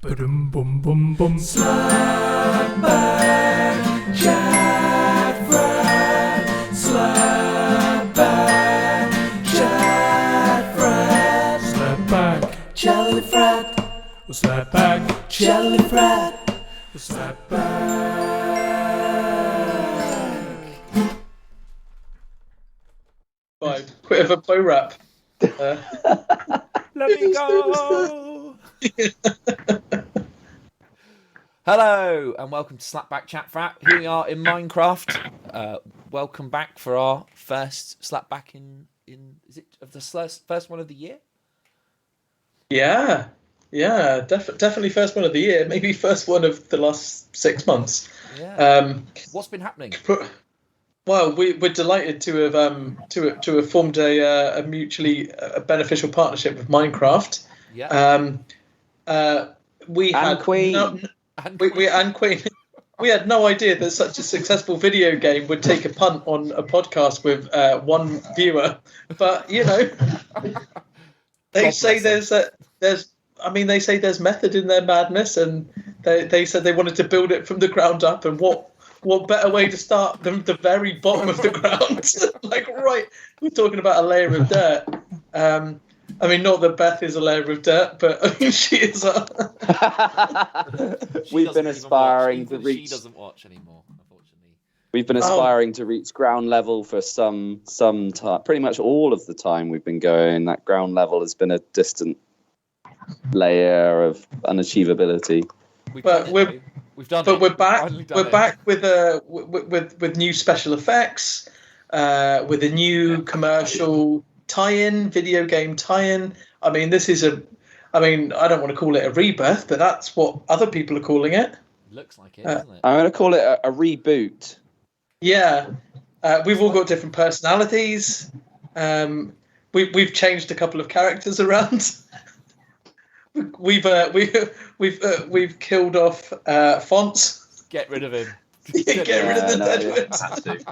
Ba-dum bum bum bum. Slap back, chat frat. Slap back, chat frat. Slap back, Jelly frat. slap back, Jelly frat. slap back. Fine. Bit of a bow wrap. Let me go. Hello and welcome to Slapback Chat Frat. Here we are in Minecraft. Welcome back for our first Slapback in is it of the first one of the year? Yeah, definitely first one of the year. Maybe first one of the last 6 months. Yeah. What's been happening? Well, we're delighted to have formed a mutually beneficial partnership with Minecraft. Yeah. We had Queen. Queen. We had no idea that such a successful video game would take a punt on a podcast with one viewer. But you know, they say there's method in their madness, and they said they wanted to build it from the ground up. And what better way to start than the very bottom of the ground? Like, right, we're talking about a layer of dirt. I mean, not that Beth is a layer of dirt, but I mean, she is. We've been aspiring to reach. She doesn't watch anymore, unfortunately. We've been aspiring to reach ground level for some time. Pretty much all of the time we've been going. That ground level has been a distant layer of unachievability. We've done it. We're back. We're back with new special effects, with a new commercial tie-in, video game tie-in. I mean, I don't want to call it a rebirth, but that's what other people are calling it. Looks like it, doesn't it? I'm going to call it a reboot. Yeah. We've all got different personalities. We've changed a couple of characters around. We've killed off Fonts. Get rid of him. Get rid of the dead.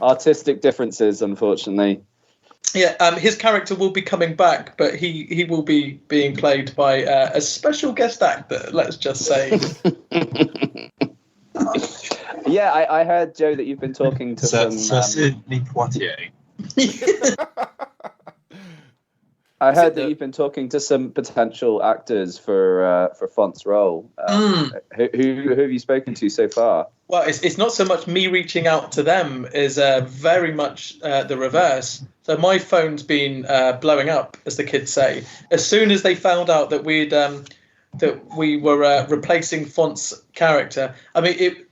Artistic differences, unfortunately. Yeah, his character will be coming back, but he will be being played by a special guest actor, let's just say. Yeah, I heard, Joe, that you've been talking to some... I heard that you've been talking to some potential actors for Font's role. Who have you spoken to so far? Well, it's not so much me reaching out to them, is very much the reverse. So my phone's been blowing up, as the kids say. As soon as they found out that we were replacing Font's character, I mean,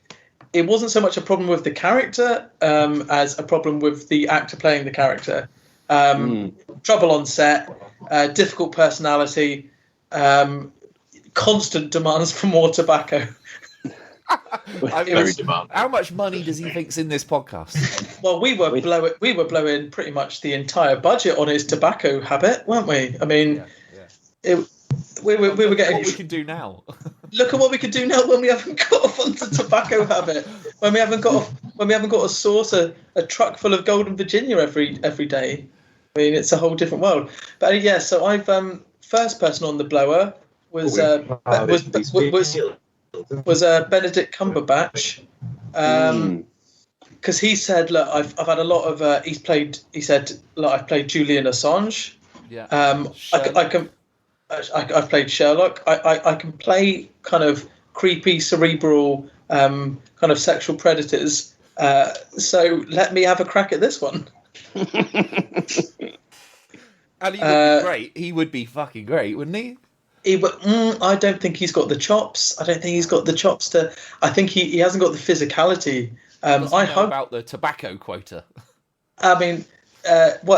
it wasn't so much a problem with the character as a problem with the actor playing the character. Trouble on set, difficult personality, constant demands for more tobacco. How much money does he think's in this podcast? Well, we were blowing pretty much the entire budget on his tobacco habit, weren't we? I mean, we were getting. What we can do now. Look at what we can do now when we haven't got a fun tobacco habit. When we haven't got to source a truck full of Golden Virginia every day. I mean, it's a whole different world. But yeah, so I've first person on the blower was Benedict Cumberbatch, because he said, look, I've had a lot of. He said, look, I've played Julian Assange. Yeah. I've played Sherlock. I can play kind of creepy, cerebral, kind of sexual predators. So let me have a crack at this one. And he would be great. He would be fucking great, wouldn't he? I don't think he's got the chops. I think he hasn't got the physicality. I hope about the tobacco quota. I mean,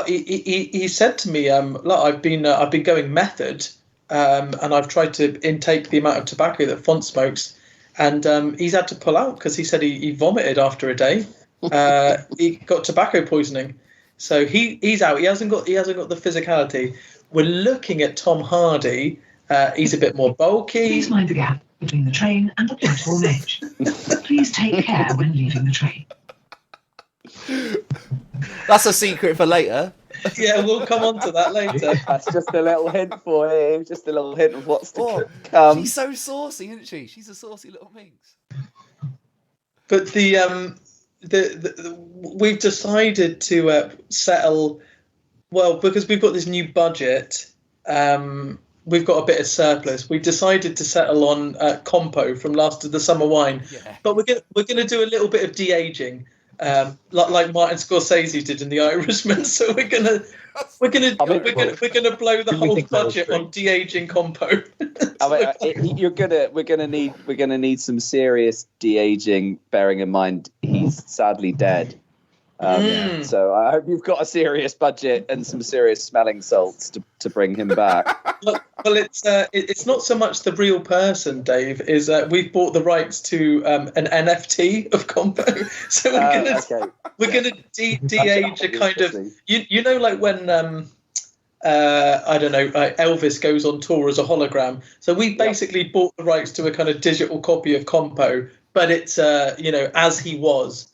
he said to me, look, I've been going method, and I've tried to intake the amount of tobacco that Font smokes, and he's had to pull out because he said he vomited after a day. He got tobacco poisoning, so he's out. He hasn't got the physicality. We're looking at Tom Hardy. He's a bit more bulky. Please mind the gap between the train and the platform edge. Please take care when leaving the train. That's a secret for later. Yeah, we'll come on to that later. That's just a little hint for you. Just a little hint of what's to Oh, come. she's so saucy, isn't she? She's a saucy little minx. But the we've decided to settle, well, because we've got this new budget. We've got a bit of surplus. We decided to settle on Compo from Last of the Summer Wine, Yeah. but we're gonna do a little bit of de-aging, like Martin Scorsese did in The Irishman. So we're gonna blow the whole budget on de-aging Compo. We're gonna need some serious de-aging. Bearing in mind he's sadly dead. So I hope you've got a serious budget and some serious smelling salts to bring him back. Well, it's not so much the real person, Dave. Is we've bought the rights to an NFT of Compo, so we're gonna de-age a kind of you know, like when I don't know, Elvis goes on tour as a hologram. So we basically bought the rights to a kind of digital copy of Compo, but it's as he was.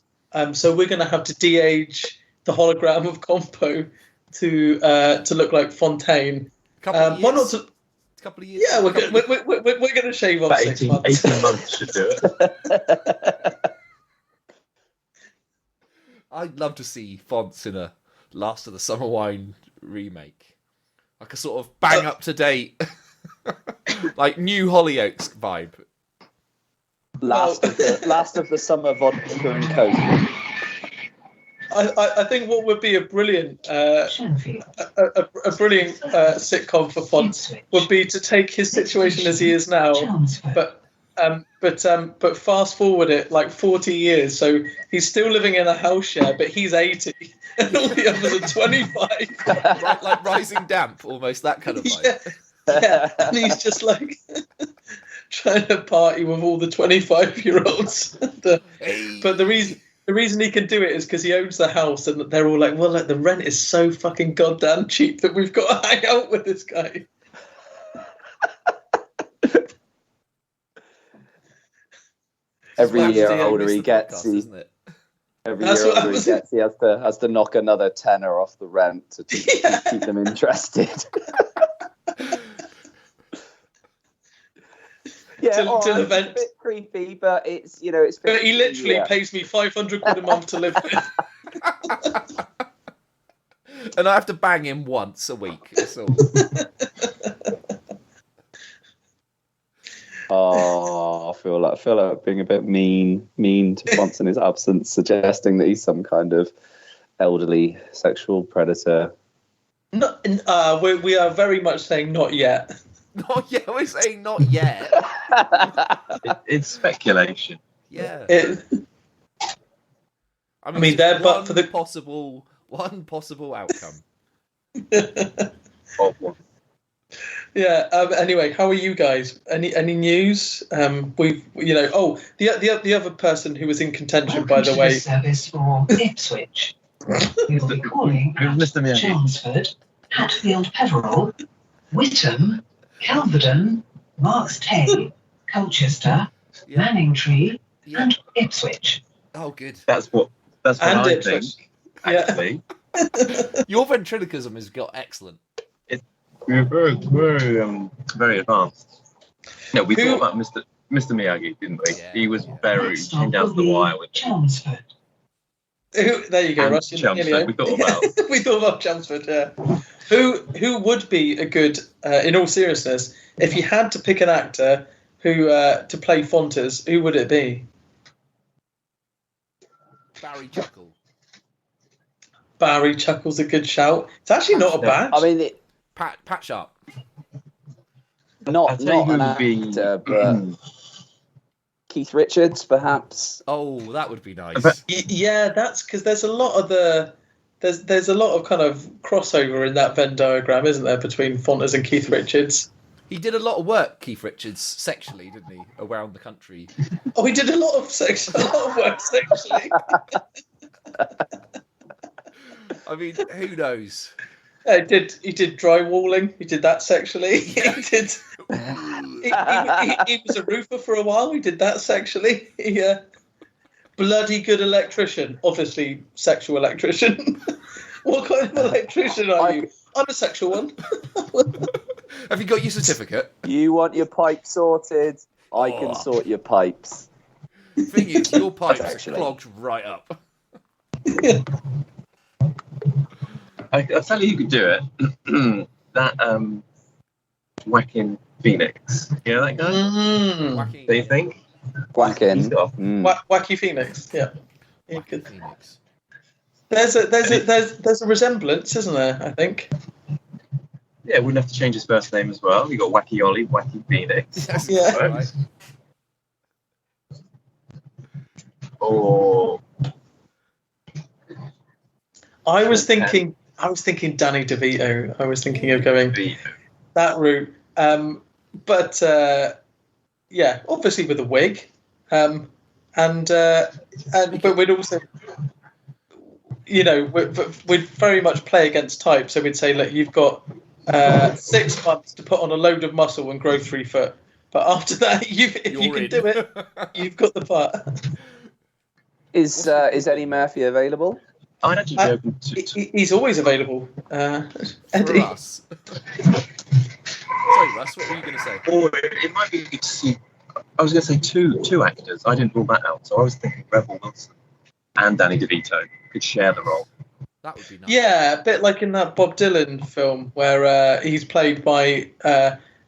So we're going to have to de-age the hologram of Compo to look like Fontaine. Couple of years. Yeah, we're going to shave off 6 months. 18 months should do it. I'd love to see Fonts in a Last of the Summer Wine remake, like a sort of bang up to date, like new Hollyoaks vibe. Last of the summer vodka and coke. I think what would be a brilliant sitcom for Fonts would be to take his situation as he is now, but fast forward it like 40 years. So he's still living in a house share, but he's 80, and all the others are 25. Right, like Rising Damp, almost that kind of vibe. Yeah, and he's just like trying to party with all the 25-year-olds. But the reason he can do it is because he owns the house, and they're all like, well, the rent is so fucking goddamn cheap that we've got to hang out with this guy. Every year older he gets, he has to knock another tenner off the rent to keep them interested. Yeah, to the it's a bit creepy, but it's it's. But he literally pays me 500 quid a month to live with. And I have to bang him once a week. That's all. Oh, I feel like being a bit mean to Fonts in his absence, suggesting that he's some kind of elderly sexual predator. No, we are very much saying not yet. Not yet. We're saying not yet. It's speculation. Yeah. I mean, they're but for the one possible outcome. Yeah. Anyway, how are you guys? Any news? The other person who was in contention, by the way. Service for Ipswich. We will be calling at Chelmsford, Hatfield Peveril, Witham, Calverden, Marks Tay, Colchester, Manningtree, and Ipswich. Oh, good. That's what I Ipswich. think. Actually, Your ventriloquism has got excellent. we're very advanced. No, we thought about Mr. Miyagi, didn't we? Yeah. He was very came down to the wire with Chelmsford. There you go, and Russ. Chelmsford. We thought about. We thought about Chelmsford. Yeah. Who would be a good, in all seriousness, if you had to pick an actor who to play Fontes, who would it be? Barry Chuckle. Barry Chuckle's a good shout. It's actually not a bad. I mean, Pat Sharp. not an actor, but Keith Richards, perhaps. Oh, that would be nice. Yeah, that's because there's a lot of there's a lot of kind of crossover in that Venn diagram, isn't there, between Fontes and Keith Richards? He did a lot of work, Keith Richards, sexually, didn't he, around the country? Oh, he did a lot of work sexually. I mean, who knows? He did drywalling. He did that sexually. He did. He was a roofer for a while. He did that sexually. Bloody good electrician. Obviously, sexual electrician. What kind of electrician are you? I'm a sexual one. Have you got your certificate? You want your pipe sorted? I can sort your pipes. Thing is, your pipes Actually. clogged right up. I'll tell you who could do it. That whacking Phoenix. You know that guy? Wacky, Do you think? Whacking. He's got- Wacky Phoenix. Yeah. Yeah, Wacky good. Phoenix. There's a resemblance, isn't there? I think. Yeah, wouldn't have to change his first name as well. You got Wacky Ollie, Wacky Phoenix. Yes, Yeah. right. Or I was thinking Danny DeVito. I was thinking of going that route. But yeah, obviously with a wig. But we'd also, we'd very much play against type. So we'd say, look, you've got 6 months to put on a load of muscle and grow 3 foot. But after that, if you can do it, you've got the part. Is Eddie Murphy available? I'd actually be open to. He's always available. For Eddie. us. Sorry, Russ, what were you going to say? Or it might be good to see. I was going to say two actors. I didn't rule that out. So I was thinking Rebel Wilson and Danny DeVito could share the role. That would be nice. Yeah, a bit like in that Bob Dylan film where he's played by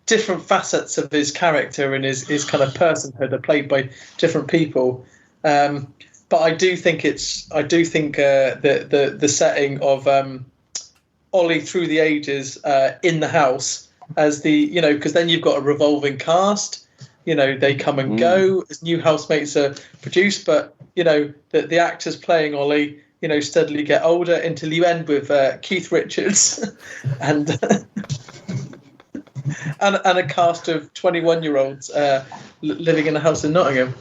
different facets of his character and his kind of personhood are played by different people. But I do think the setting of Ollie through the ages in the house as because then you've got a revolving cast. They come and go as new housemates are produced, but the actors playing Ollie steadily get older until you end with Keith Richards and a cast of 21-year-olds living in a house in Nottingham.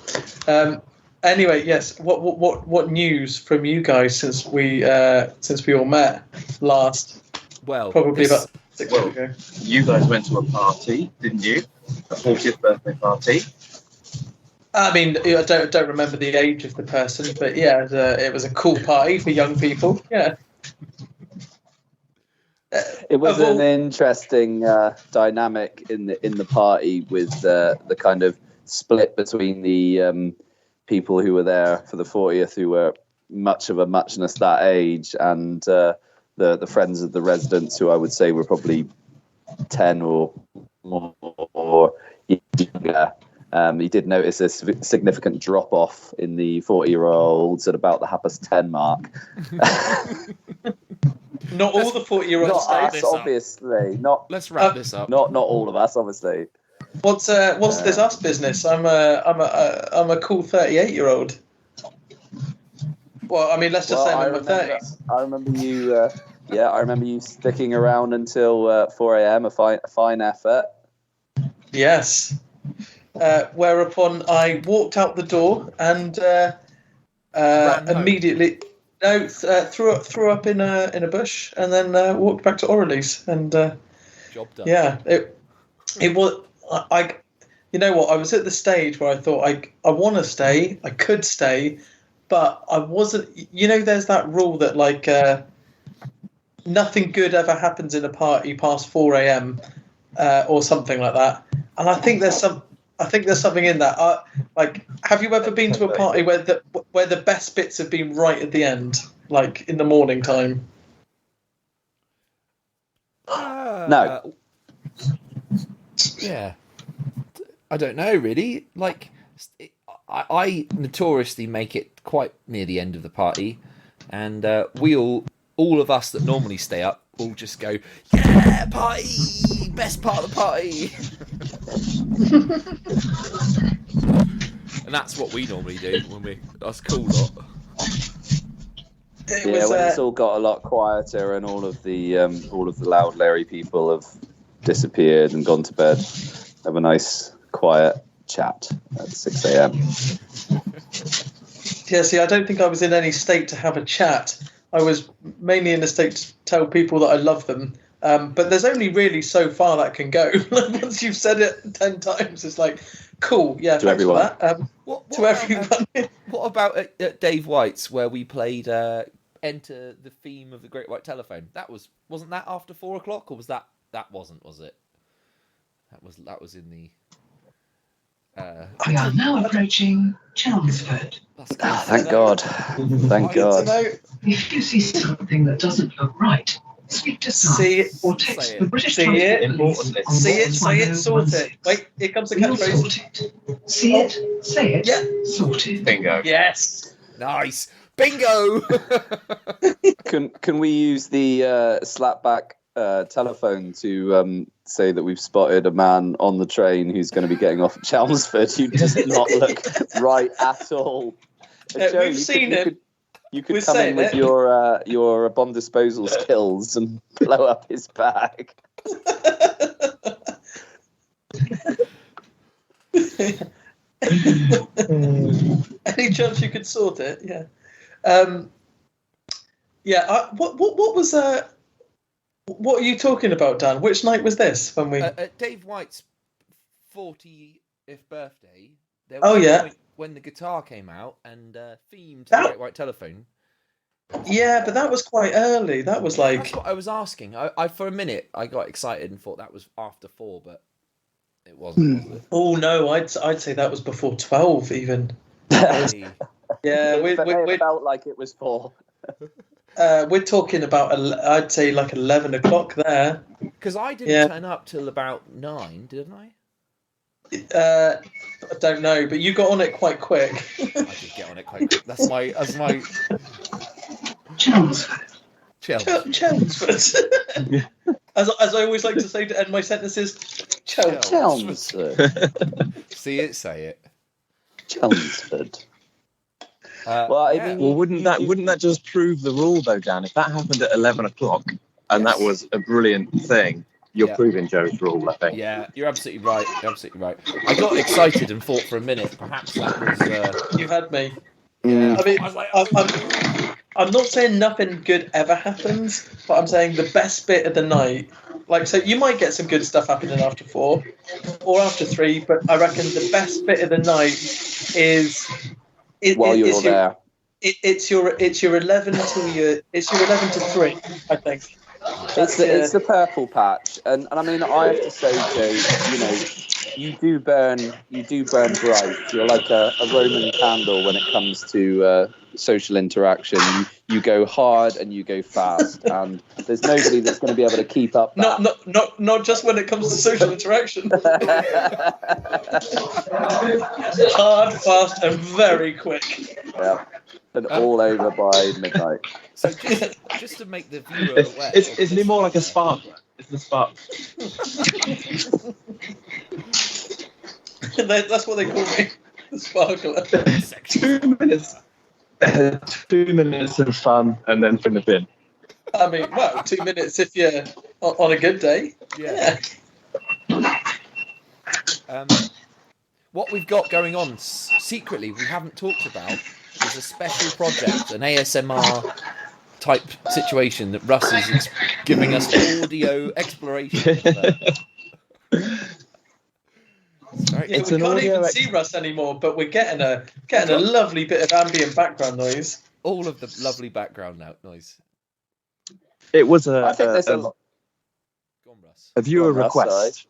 Anyway, yes. What news from you guys since we all met last? Well, Probably about 6 well, weeks ago. You guys went to a party, didn't you? A 40th birthday party. I mean, I don't remember the age of the person, but yeah, it was a cool party for young people. Yeah. It was an interesting dynamic in the party with the kind of split between the people who were there for the 40th, who were much of a muchness that age, and the friends of the residents, who I would say were probably 10 or more younger. He did notice a significant drop off in the 40-year-olds at about the 10 mark. Not all the 40-year-olds Not stayed. us, obviously. Not let's wrap this up. not all of us, obviously. What's this us business? I'm a cool 38-year-old. Well, I mean, let's just say I'm in my 30s. I remember you. I remember you sticking around until 4 a.m. A fine effort. Yes. Whereupon I walked out the door and immediately threw up in a bush and then walked back to Orley's and Job done. yeah, it was I you know what, I was at the stage where I thought I want to stay, I could stay, but I wasn't. There's that rule that nothing good ever happens in a party past 4 a.m. Or something like that, and I think there's something in that. Have you ever been to a party where the best bits have been right at the end, like in the morning time? No. Yeah. I don't know, really. I notoriously make it quite near the end of the party, and we all of us that normally stay up all just go, yeah, party, best part of the party. And that's what we normally do when us cool lot. It Yeah, was, when it's all got a lot quieter and all of the loud, leery people have disappeared and gone to bed, have a nice quiet chat at 6 a.m. Yeah, see, I don't think I was in any state to have a chat. I was mainly in a state to tell people that I love them. But there's only really so far that can go. Once you've said it 10 times, it's like, cool, yeah, To thanks everyone. for that. To everyone. What about at Dave White's, where we played enter the theme of the Great White Telephone? Wasn't that after 4 o'clock, or was that wasn't? Was it? That was in the. We are now approaching Chelmsford. Thank God. Thank God. If you see something that doesn't look right, speak to staff See it, or text say the it. British See Transport it, Police on See it, say it, sort it. 1116. Wait, here comes the We'll catchphrase. sort it. See it, say it, Yeah. sorted. Bingo. Yes. Nice bingo. Can we use the slapback telephone to say that we've spotted a man on the train who's going to be getting off at Chelmsford who does not look right at all? Joe, We've seen him. You could We're come in saying with it. your bomb disposal skills and blow up his bag. Any chance you could sort it? Yeah. What was what are you talking about, Dan? Which night was this when we? Dave White's 40th birthday. There Oh, was a yeah. point when the guitar came out and themed the That- Great White Telephone. Yeah, but that was quite early. That was That's like what I was asking. I for a minute I got excited and thought that was after 4, but it wasn't. Was it? oh no, I'd say that was before 12 even. Really? Yeah, It felt like it was 4. we're talking about I'd say like 11 o'clock there. Because I didn't Yeah. turn up till about 9, didn't I? I don't know, but you got on it quite quick. I did get on it quite quick. That's my Chelmsford. Chelmsford. as I always like to say to end my sentences, Chelmsford. Chelmsford. See it, say it. Chelmsford. Well, I yeah. mean, Well, wouldn't that just prove the rule though, Dan? If that happened at 11 o'clock and that was a brilliant thing, you're Yeah. proving Joe's rule, I think. Yeah, you're absolutely right. I got excited and thought for a minute. Perhaps that was. You had me. Yeah. I mean, I was like, I'm not saying nothing good ever happens, but I'm saying the best bit of the night. Like, so you might get some good stuff happening after 4 or after 3, but I reckon the best bit of the night is while you're there. It's your 11 to 3, I think. It's the purple patch, and I mean, I have to say, Joe, you do burn bright. You're like a Roman candle when it comes to social interaction. You go hard and you go fast, and there's nobody that's going to be able to keep up that. Not just when it comes to social interaction. Hard, fast, and very quick. Yeah. And all over by midnight. so just to make the viewer aware. Isn't it more like a sparkler? It's the spark. That's what they call me, the sparkler. 2 minutes. 2 minutes of fun and then from the bin. I mean, well, 2 minutes if you're on a good day. Yeah. What we've got going on secretly, we haven't talked about, is a special project, an ASMR type situation that Russ is giving us audio exploration. Right. Yeah, we can't even see Russ anymore, but we're getting a lovely bit of ambient background noise. All of the lovely background noise. It was I think there's a Go on, Russ. viewer Go on, Russ, request.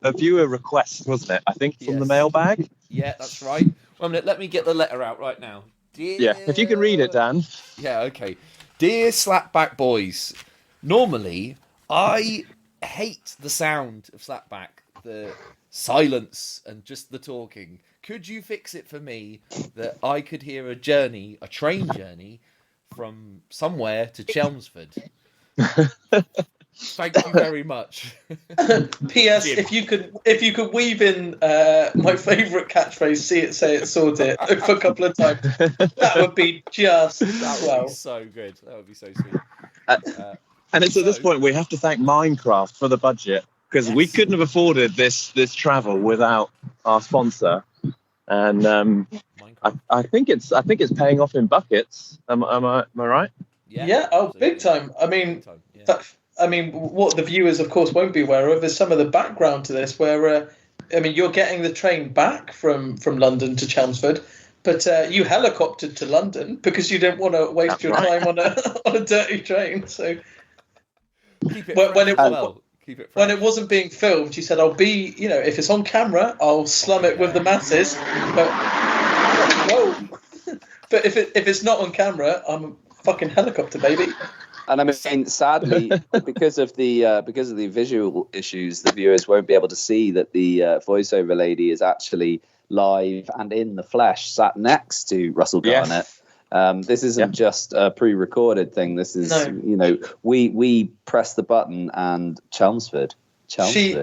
A viewer request, wasn't it? I think from the Yes. mailbag. Yeah, that's right. 1 minute, let me get the letter out right now. Yeah, if you can read it, Dan. Yeah, okay. Dear Slapback boys, normally I hate the sound of Slapback, the silence and just the talking. Could you fix it for me that I could hear a train journey from somewhere to Chelmsford? Thank you very much. P.S. Jim. If you could weave in my favourite catchphrase, see it, say it, sort it, for a couple of times, that would be just That would well. be so good. That would be so sweet. And it's at this point we have to thank Minecraft for the budget because we Yes. couldn't have afforded this travel without our sponsor. And Minecraft. I think it's paying off in buckets. Am I right? Yeah, oh, big time. I mean, Big time, yeah. what the viewers, of course, won't be aware of is some of the background to this, where, you're getting the train back from London to Chelmsford, But you helicoptered to London because you didn't want to waste your time on a dirty train. So Keep it when fresh it- as well. Keep it fresh. when it wasn't being filmed, she said, "I'll be, if it's on camera, I'll slum it with the masses." But whoa! But if it's not on camera, I'm a fucking helicopter, baby. And I mean, sadly, because of the visual issues, the viewers won't be able to see that the voiceover lady is actually live and in the flesh, sat next to Russell Garnett. This isn't just a pre-recorded thing. This is, we press the button and Chelmsford. She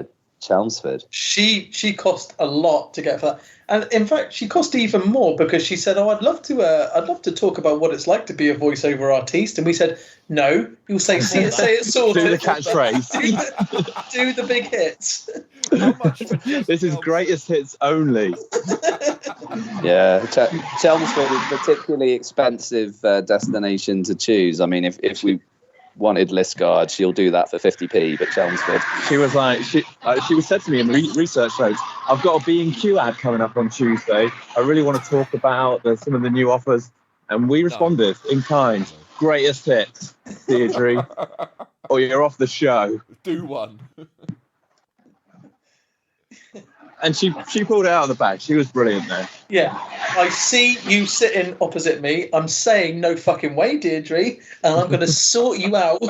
cost a lot to get for that, and in fact, she cost even more because she said, "Oh, I'd love to talk about what it's like to be a voiceover artiste," and we said, "No, you'll say it sorted. Do the catchphrase. do the big hits." How much for just This is Chelmsford? greatest hits only. Yeah, Chelmsford is a particularly expensive destination to choose. I mean, if we wanted Liskeard, she'll do that for 50p, but Chelmsford. She was like, she said to me in research notes, "I've got a B&Q ad coming up on Tuesday. I really want to talk about some of the new offers." And we responded in kind, "Greatest hits, Deirdre, or you're off the show." Do one. And she pulled it out of the bag. She was brilliant there. Yeah, I see you sitting opposite me. I'm saying no fucking way, Deirdre, and I'm going to sort you out.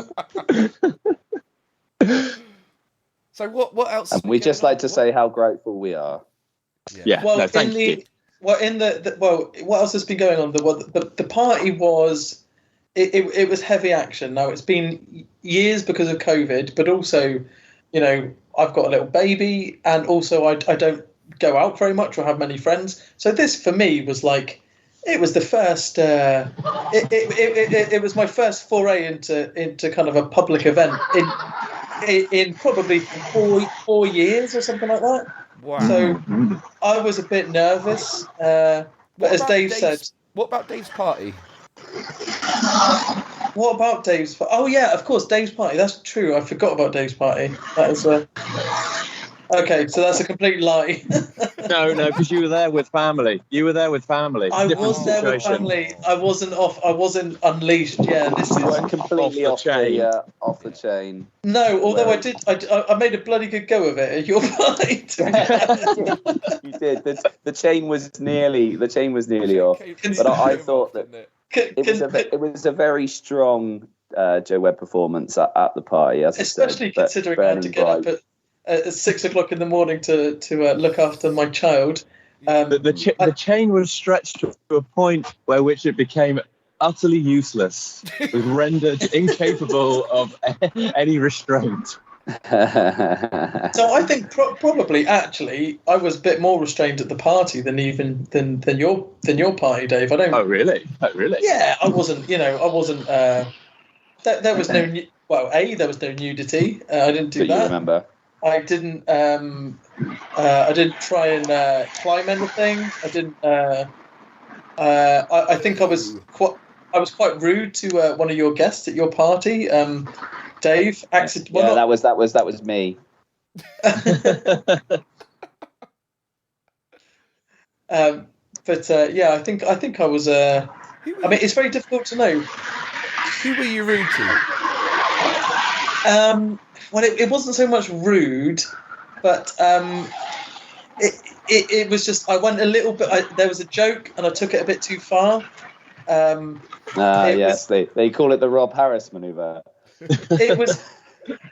So what else? And we just like to say how grateful we are. Yeah, Well, no, thank in you. the what else has been going on? The party was it was heavy action. Now it's been years because of COVID, but also, I've got a little baby, and also I don't go out very much or have many friends. So this for me was like, it was the first. It was my first foray into kind of a public event in probably 4 years or something like that. Wow. So I was a bit nervous, but as Dave said, what about Dave's party? what about Dave's? Oh yeah, of course, Dave's party. That's true. I forgot about Dave's party. That is okay. So that's a complete lie. No, because you were there with family. I was there with family. I wasn't off. I wasn't unleashed. Yeah, this is Completely Off the off the chain. no. Although I made a bloody good go of it at your party. You did. The chain was nearly off. But I thought that it was a very strong Joe Webb performance at the party, as I said, Especially but considering I had to burning get up bright. at 6 o'clock in the morning to look after my child. The chain was stretched to a point where which it became utterly useless, it was rendered incapable of any restraint. So I think probably actually I was a bit more restrained at the party than your party, Dave. I don't. Oh really? Yeah, I wasn't. I wasn't. There was no. There was no nudity. I didn't do Do you that. remember? I didn't. I didn't try and climb anything. I didn't. I think I was quite rude to one of your guests at your party, Dave. Yeah, that was me. But yeah, I think I was. I mean, it's very difficult to know. Who were you rude to? Well, it wasn't so much rude, but it was just I went a little bit. There was a joke, and I took it a bit too far. Yes, they call it the Rob Harris maneuver. It was.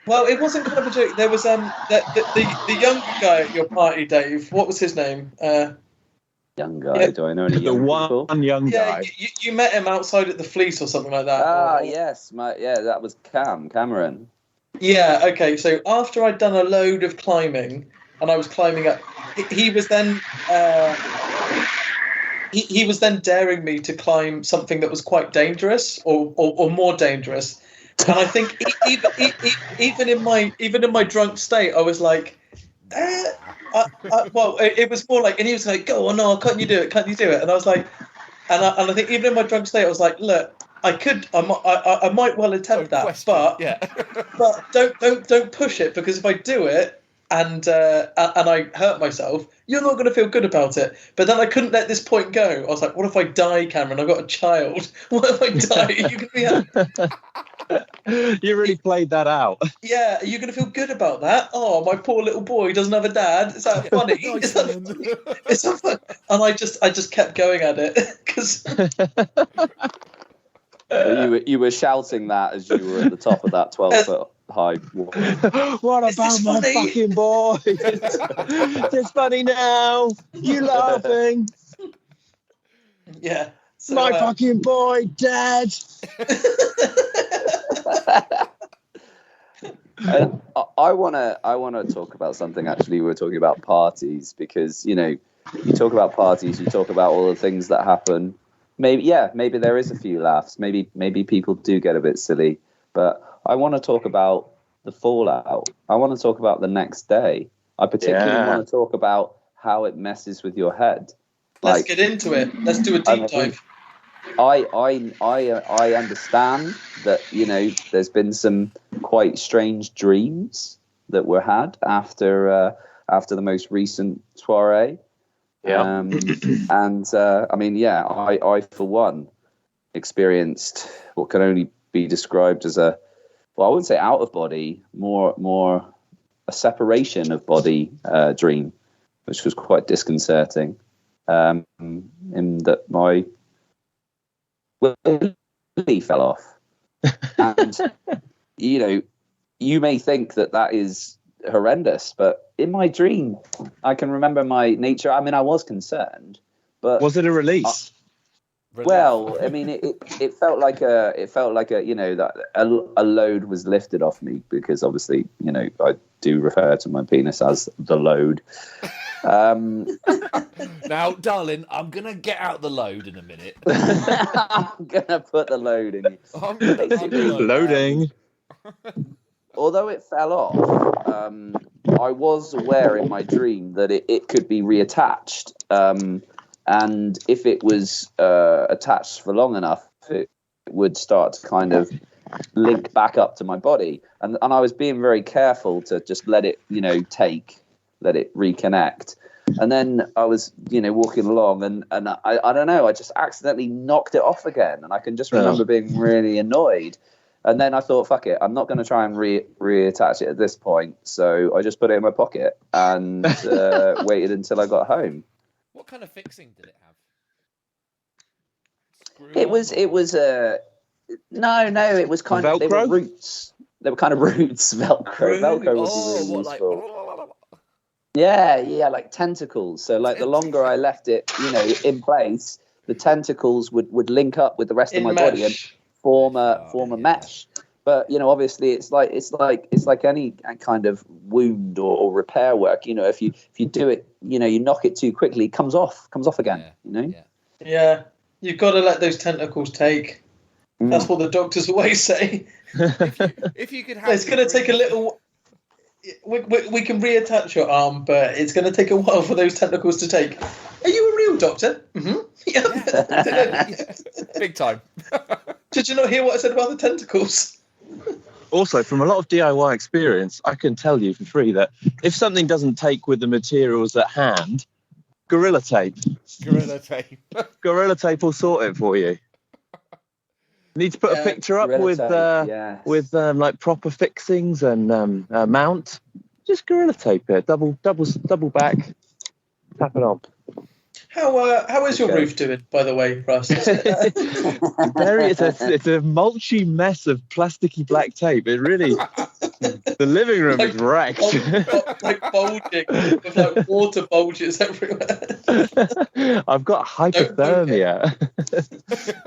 Well, it wasn't kind of a joke. There was the young guy at your party, Dave. What was his name? Young guy. Yeah. Do I know any The young people? one young Yeah, guy. you met him outside at the Fleece or something like that. Yes, that was Cameron. Yeah. Okay. So after I'd done a load of climbing, and I was climbing up, he was then he was then daring me to climb something that was quite dangerous or more dangerous. And I think even in my drunk state, I was like, well, it was more like, and he was like, go on, no, can't you do it? Can't you do it? And I was like, and I think even in my drunk state, I was like, look, I might well attempt that, but yeah. but don't push it, because if I do it, and I hurt myself, you're not going to feel good about it. But then I couldn't let this point go. I was like, what if I die, Cameron? I've got a child. What if I die? Are you going to be You really played that out. yeah, are you going to feel good about that? Oh, my poor little boy doesn't have a dad. Is that funny? Is that fun? And I just kept going at it because You were shouting that as you were at the top of that 12-foot high wall. What Is about this my funny? fucking boy? It's funny now. You laughing? yeah. So, My fucking boy, Dad. And I wanna talk about something. Actually, we were talking about parties because you talk about parties, you talk about all the things that happen. Maybe there is a few laughs. Maybe people do get a bit silly, but I want to talk about the fallout. I want to talk about the next day. I particularly want to talk about how it messes with your head. let's get into it. Let's do a deep dive. I understand that there's been some quite strange dreams that were had after the most recent soiree. Yeah. I for one experienced what can only be described as I wouldn't say out of body, more a separation of body dream, which was quite disconcerting. In that my willy fell off, and you may think that is horrendous, but in my dream, I can remember my nature. I mean, I was concerned, but Was it a release? well, I mean, it felt like a that a load was lifted off me because obviously I do refer to my penis as the load. Now, darling, I'm gonna get out the load in a minute. I'm gonna put the load in you. I'm gonna put the load. Loading. Although it fell off, I was aware in my dream that it could be reattached. And if it was attached for long enough, it would start to kind of link back up to my body. And I was being very careful to just let it, let it reconnect. And then I was, walking along and I don't know, I just accidentally knocked it off again. And I can just remember being really annoyed. And then I thought, fuck it, I'm not going to try and reattach it at this point. So I just put it in my pocket and waited until I got home. What kind of fixing did it have? It was no, it was kind of, they were roots. They were kind of roots, Velcro. Velcro would be really useful. Yeah, like tentacles. So like the longer I left it, in place, the tentacles would link up with the rest of my body and form a mesh. But obviously, it's like any kind of wound or repair work. If you do it, you knock it too quickly, it comes off again. Yeah, you've got to let those tentacles take. That's what the doctors always say. If you could have, it's going to take a little. We can reattach your arm, but it's going to take a while for those tentacles to take. Are you a real doctor? Mm-hmm. Yeah. Big time. Did you not hear what I said about the tentacles? Also, from a lot of DIY experience, I can tell you for free that if something doesn't take with the materials at hand, Gorilla Tape. Gorilla Tape will sort it for you. Need to put a picture up with like proper fixings and mount. Just Gorilla Tape it. Double back. Tap it on. How is your roof doing, by the way, Russ? It's a mulchy mess of plasticky black tape. It really, the living room is wrecked. Like bulging, with like water bulges everywhere. I've got hypothermia.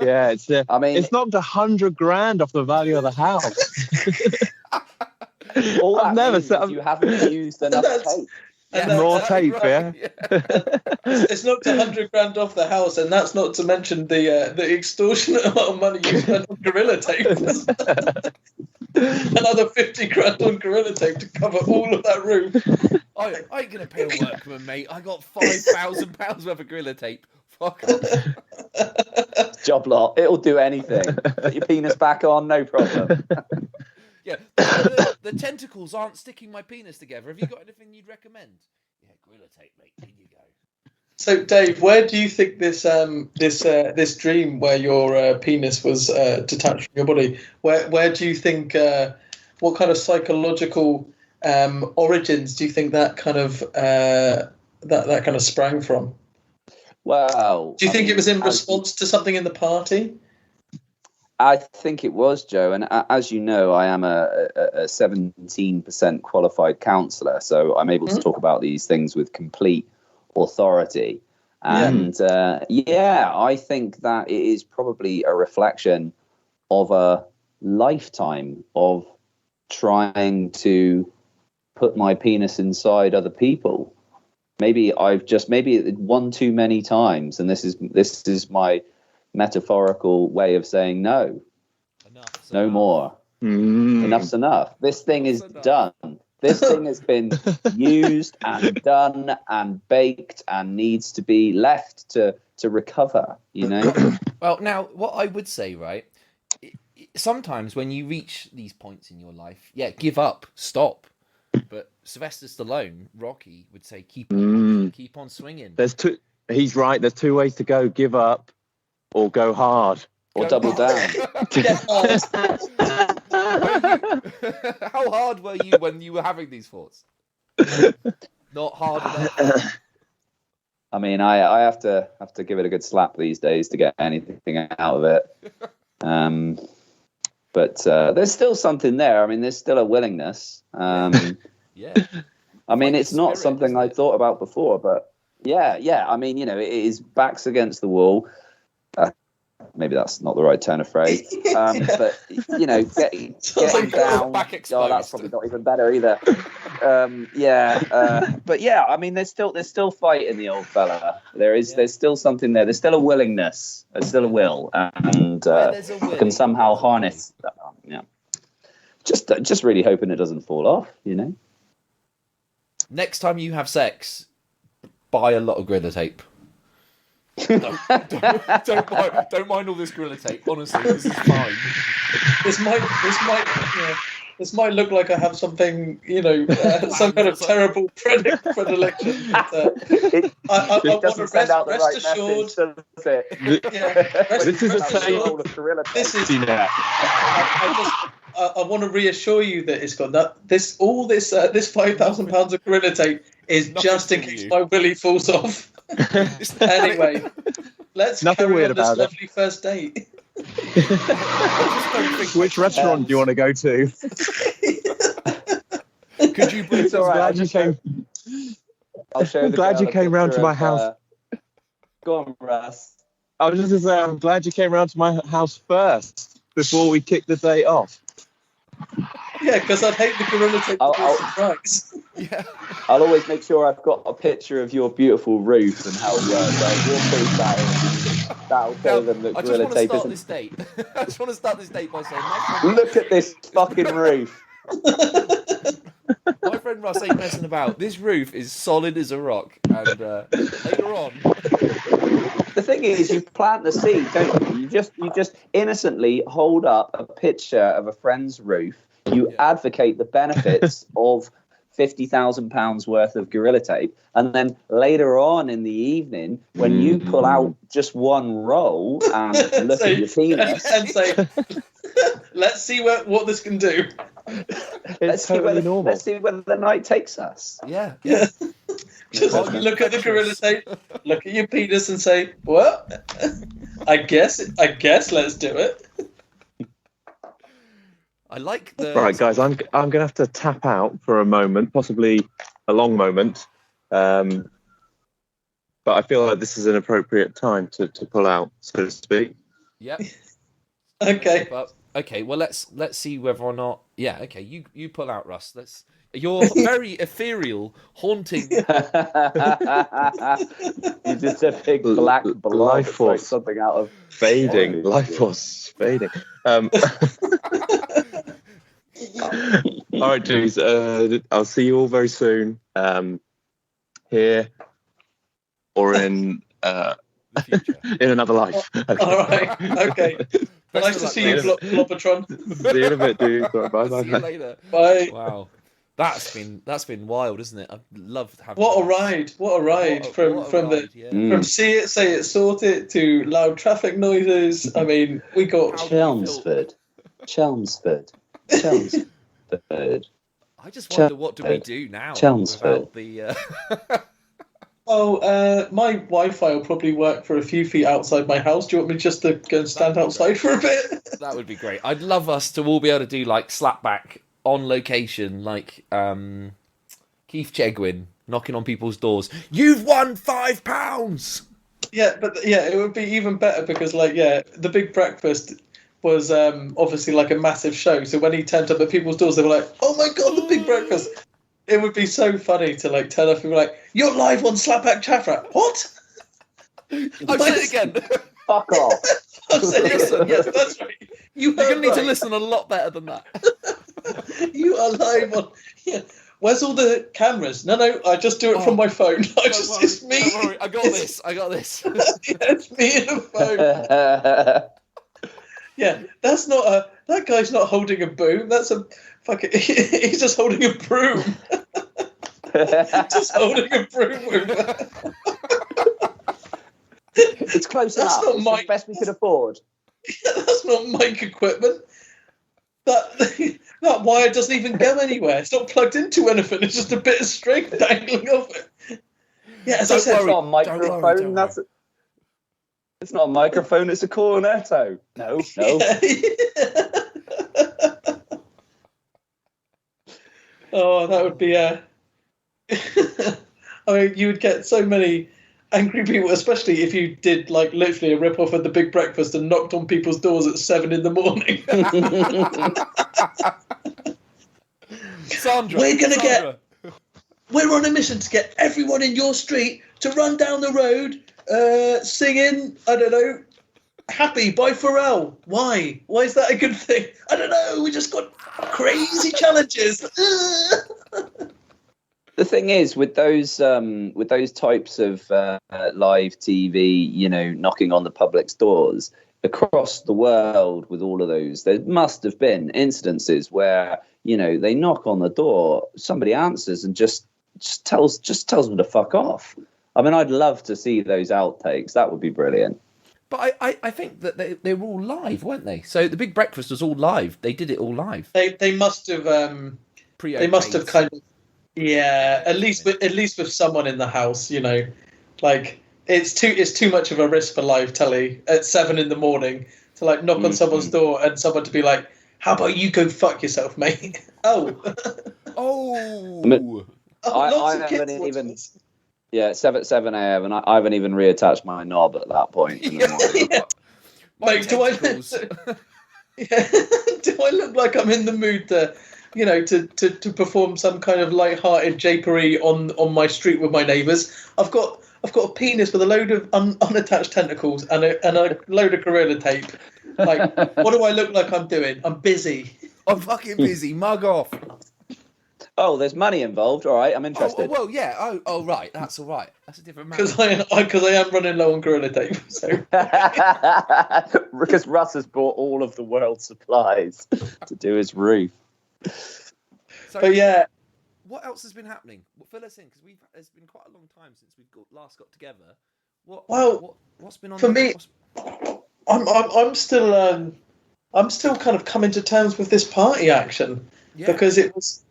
Yeah, it's knocked $100,000 off the value of the house. All I've never said you haven't used enough tape. More tape, right. Yeah. It's knocked $100,000 off the house, and that's not to mention the extortionate amount of money you spent on Gorilla Tape. Another $50,000 on Gorilla Tape to cover all of that roof. I ain't gonna pay a workman, mate. I got £5,000 worth of Gorilla Tape. Fuck off. Job lot. It'll do anything. Put your penis back on, no problem. Yeah, the tentacles aren't sticking my penis together. Have you got anything you'd recommend? Yeah, Gorilla Tape, mate. Here you go. So, Dave, where do you think this dream where your penis was detached from your body? Where do you think? What kind of psychological origins do you think that kind of that kind of sprang from? Well, Do you think it was in response to something in the party? I think it was, Joe. And as you know, I am a 17% qualified counsellor, so I'm able to talk about these things with complete authority. And I think that it is probably a reflection of a lifetime of trying to put my penis inside other people. Maybe one too many times, and this is my metaphorical way of saying no. No more. Enough's enough. This thing is done. This thing has been used and done and baked and needs to be left to recover, you know? Well, now, what I would say, right, sometimes when you reach these points in your life, give up, stop. But Sylvester Stallone, Rocky, would say, keep on swinging. He's right. There's two ways to go: give up, or go hard, or double down. How hard were you when you were having these thoughts? Not hard enough. I mean, I have to give it a good slap these days to get anything out of it. But there's still something there. I mean, there's still a willingness. Yeah. I mean, it's not something I thought about before, but yeah. I mean, you know, it is backs against the wall. Maybe that's not the right turn of phrase. But, you know, getting down. That's probably not even better either. But yeah, I mean, there's still fight in the old fella. There's still something there. There's still a willingness. There's still a will, and can somehow harness that. Yeah. Just really hoping it doesn't fall off, you know. Next time you have sex, buy a lot of Gorilla Tape. Don't mind all this Gorilla Tape. Honestly, this is fine. This might look like I have something, you know, some kind of terrible predilection. But, I want to rest assured. This is a tape. This is. I want to reassure you that it's got this 5,000 pounds of Gorilla Tape is just in case my willy falls off. Anyway, let's carry on this lovely first date. Which restaurant do you want to go to? Could you bring? I'm glad you came. I'm glad you came round to my house. Go on, Russ. I was just going to say, I'm glad you came round to my house first before we kicked the date off. Yeah, because I'd hate the Gorilla Tape to be surprised. Yeah. I'll always make sure I've got a picture of your beautiful roof and how it works. We'll prove that. That'll show them that Gorilla Tape isn't. I just want to start this date by saying, look at this fucking roof. My friend Russ ain't messing about. This roof is solid as a rock, and later on. The thing is, you plant the seed, don't you? You just innocently hold up a picture of a friend's roof. You advocate the benefits of £50,000 worth of Gorilla Tape, and then later on in the evening, when you pull out just one roll and look at your penis, and say, "Let's see what this can do." It's totally normal. Let's see whether the night takes us. Yeah. Just look at the Gorilla Tape, look at your penis, and say, "What? I guess. Let's do it." I like the. All right, guys. I'm gonna have to tap out for a moment, possibly a long moment. But I feel like this is an appropriate time to pull out, so to speak. Yep. Okay. Okay, well let's see whether or not. Yeah, okay, you pull out, Russ. You're very ethereal, haunting. You're just a big black blob. Life force, something out of fading. Life force fading. All right, dudes. I'll see you all very soon. Here or in. the future. In another life. Okay. All right. Okay. Best Nice of to luck, see you, guys. Globotron. See you in a bit, dude. Bye, bye, See you bye. later. Bye. Wow, that's been wild, isn't it? I've loved having. What a this. ride! What a ride What a from ride, the yeah. from see it, say it, sort it to loud traffic noises. I mean, we got How do you feel? Chelmsford. I just wonder what do we do now Chelmsford. without the. my Wi-Fi will probably work for a few feet outside my house. Do you want me just to go and stand That'd be outside for a bit? That would be great. I'd love us to all be able to do like slapback on location, like Keith Chegwin knocking on people's doors. You've won £5. Yeah, but it would be even better because the Big Breakfast was obviously like a massive show. So when he turned up at people's doors, they were like, "Oh my god, the Big Breakfast!" It would be so funny to like turn up and be like, "You're live on Slapback Chafra." What? I'll say it again. Fuck off. I'll say it again. Yes, that's right. You're You're gonna need to right. listen a lot better than that. You are live on. Yeah. Where's all the cameras? No, I just do it from my phone. It's me. Don't worry, I got this. Yeah, it's me in a phone. Yeah, that's not that guy's not holding a boom. That's a fucking. He's just holding a broom. Just holding a broom. It's close That's enough. not It's my- the best we could afford. That's not mic equipment. That wire doesn't even go anywhere. It's not plugged into anything. It's just a bit of string dangling off it. Yeah, as I Don't said, It's not a Don't microphone. worry. It's not a microphone. It's a cornetto. No. Oh, that would be I mean, you would get so many angry people, especially if you did like literally a rip-off of the Big Breakfast and knocked on people's doors at 7 a.m. Sandra, We're on a mission to get everyone in your street to run down the road singing, I don't know, Happy by Pharrell. Why? Why is that a good thing? I don't know. We just got crazy challenges. The thing is, with those types of live TV, knocking on the public's doors across the world, with all of those, there must have been incidences where they knock on the door, somebody answers, and just tells them to fuck off. I mean, I'd love to see those outtakes. That would be brilliant. But I think that they were all live, weren't they? So the Big Breakfast was all live. They did it all live. They must have they must have kind of at least with someone in the house, like it's too much of a risk for live telly at 7 a.m. to like knock on someone's door and someone to be like, "How about you go fuck yourself, mate?" Oh. I haven't even. Yeah, 7 a.m. and I haven't even reattached my knob at that point. In the morning. Mate, do I look like I'm in the mood to perform some kind of light-hearted japery on my street with my neighbours? I've got a penis with a load of unattached tentacles and a load of Gorilla Tape. Like, what do I look like I'm doing? I'm busy. I'm fucking busy. Mug off. Oh, there's money involved. All right, I'm interested. Well, yeah. Oh, right. That's all right. That's a different matter. Because I am running low on Gorilla Tape. So. Because Russ has bought all of the world's supplies to do his roof. So, but yeah. What else has been happening? Fill us in, because it's been quite a long time since we've last got together. What's been on for me? I'm still kind of coming to terms with this party action because it was.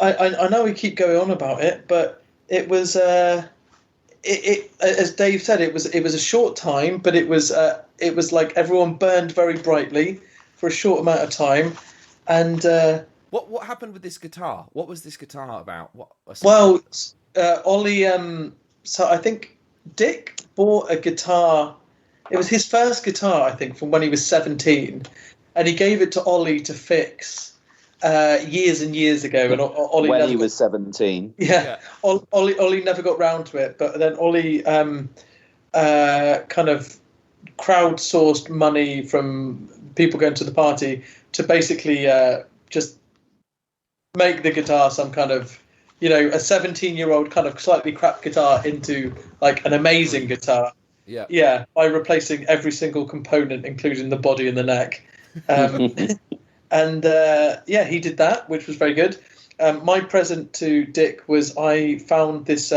I know we keep going on about it, but it was. It as Dave said, it was a short time, but it was like everyone burned very brightly for a short amount of time, and. What happened with this guitar? What was this guitar about? Ollie. So I think Dick bought a guitar. It was his first guitar, I think, from when he was 17, and he gave it to Ollie to fix years and years ago. And Ollie when he was 17. Yeah. Ollie never got round to it, but then Ollie kind of crowdsourced money from people going to the party to basically just make the guitar some kind of, a 17-year-old kind of slightly crap guitar into like an amazing guitar. Yeah. Yeah, by replacing every single component, including the body and the neck. And he did that, which was very good. My present to Dick was I found this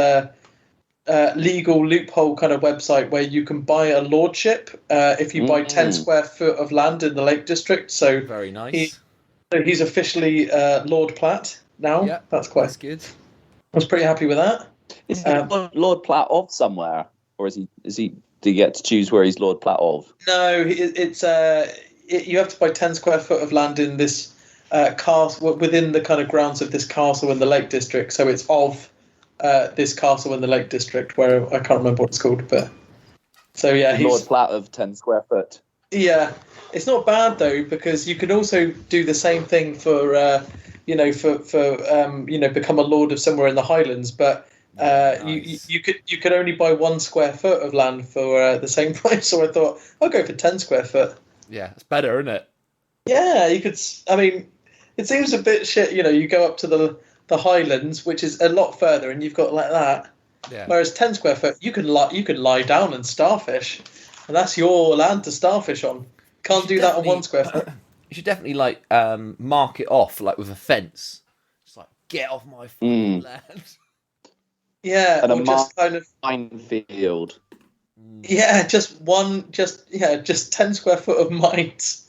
legal loophole kind of website where you can buy a lordship if you buy 10 square foot of land in the Lake District. So Very nice. he's officially Lord Platt now. Yeah, that's good. I was pretty happy with that. Is he Lord Platt of somewhere, or is he? Do you get to choose where he's Lord Platt of? No, you have to buy 10 square foot of land in this castle within the kind of grounds of this castle in the Lake District. So it's of this castle in the Lake District, where I can't remember what it's called, but so yeah, Lord Platt of 10 square foot. Yeah, it's not bad though, because you can also do the same thing for become a lord of somewhere in the Highlands, but Nice. you could only buy 1 square foot of land for the same price. So I thought I'll go for 10 square foot. Yeah, it's better, isn't it? Yeah, you could. I mean, it seems a bit shit. You go up to the Highlands, which is a lot further, and you've got like that. Yeah. Whereas 10 square foot, you can lie down and starfish, and that's your land to starfish on. Can't do that on 1 square foot. You should definitely mark it off with a fence. It's like, get off my fucking land. Yeah, And or just kind of minefield. just 10 square foot of mines.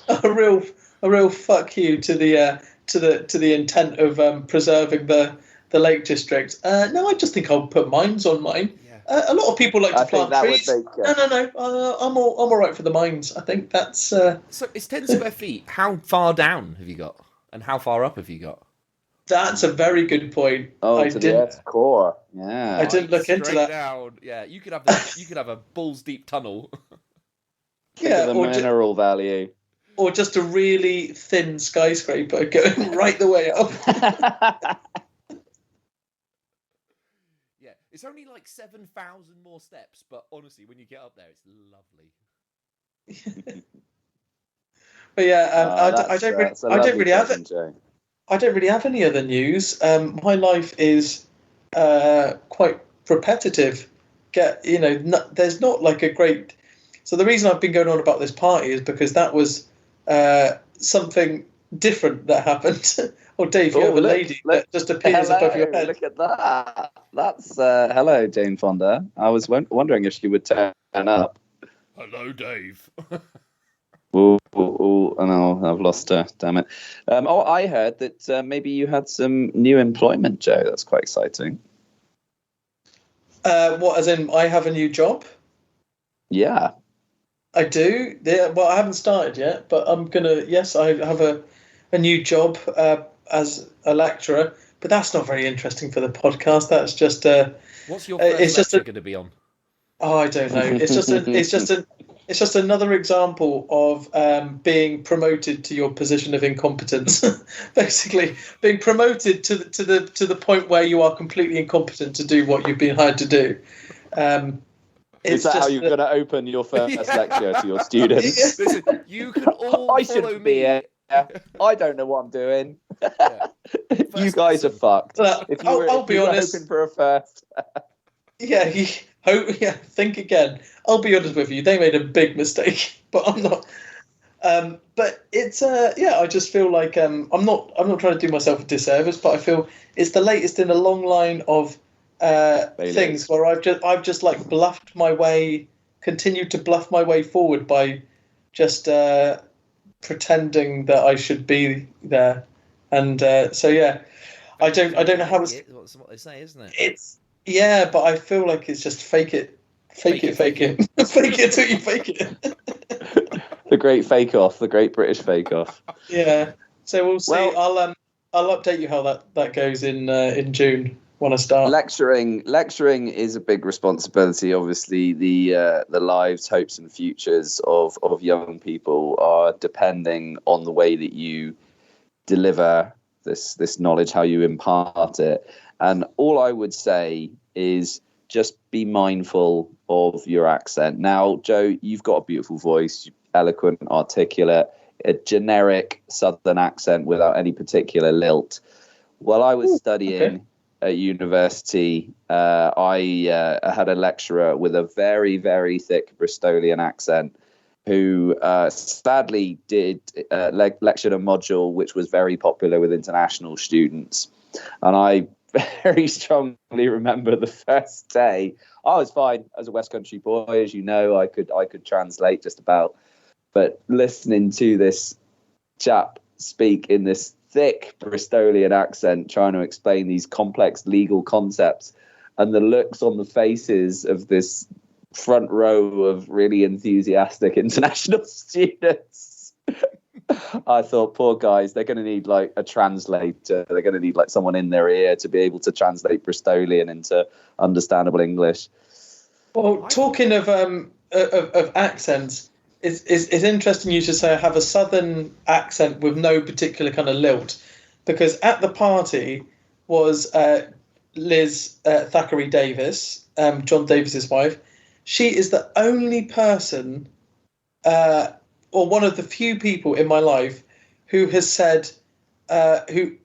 a real fuck you to the intent of preserving the Lake District. No, I just think I'll put mines on mine. Yeah. A lot of people like to plant trees. Would make, No. I'm all right for the mines. I think that's. So it's 10 square feet. How far down have you got, and how far up have you got? That's a very good point. the Earth's core. Yeah. I didn't look into Straight that. down. Yeah, you could have a balls deep tunnel. Yeah, the mineral value. or just a really thin skyscraper going right the way up. Yeah, it's only 7,000 more steps, but honestly, when you get up there, it's lovely. But yeah, I don't really have it. Joe. I don't really have any other news. My life is quite repetitive. There's not a great. So the reason I've been going on about this party is because that was something different that happened. Oh, Dave, you have a lady that just appears above your head. Look at that. That's hello, Jane Fonda. I was wondering if she would turn up. Hello, Dave. Oh, no, I've lost her. Damn it. I heard that maybe you had some new employment, Joe. That's quite exciting. What, as in I have a new job? Yeah. I do. Yeah, well, I haven't started yet, but I'm gonna. Yes, I have a new job as a lecturer, but that's not very interesting for the podcast. That's just What's your first lecture going to be on? Oh, I don't know. It's just another example of being promoted to your position of incompetence. Basically, being promoted to the point where you are completely incompetent to do what you've been hired to do. Is that how you're going to open your first lecture to your students? Listen, you can all I follow shouldn't me. be here. I don't know what I'm doing. Yeah. You guys are fucked. I'll be honest. Hoping for a first. Think again. I'll be honest with you. They made a big mistake, but I'm not. But it's I just feel like I'm not trying to do myself a disservice, but I feel it's the latest in a long line of things where I've just continued to bluff my way forward by just pretending that I should be there, and I don't know how it's. That's what they say, isn't it? It's but I feel like it's just fake it fake it fake it till you fake it. The great fake off, the great British fake off. Yeah, so we'll see. Well, I'll update you how that goes in June when I start. Lecturing is a big responsibility. Obviously, the lives, hopes, and futures of young people are depending on the way that you deliver this knowledge, how you impart it. And all I would say is just be mindful of your accent. Now, Joe, you've got a beautiful voice, eloquent, articulate, a generic Southern accent without any particular lilt. While I was studying at university, I had a lecturer with a very, very thick Bristolian accent who sadly did lectured a module which was very popular with international students. And I very strongly remember the first day. I was fine as a West Country boy, as you know, I could translate just about. But listening to this chap speak in this thick Bristolian accent, trying to explain these complex legal concepts, and the looks on the faces of this front row of really enthusiastic international students, I thought, poor guys, they're going to need like a translator. They're going to need like someone in their ear to be able to translate Bristolian into understandable English. Well, talking of accents, it's interesting you should say I have a southern accent with no particular kind of lilt, because at the party was Liz Thackeray Davis, John Davis's wife. She is the only person, or one of the few people in my life, who has said, who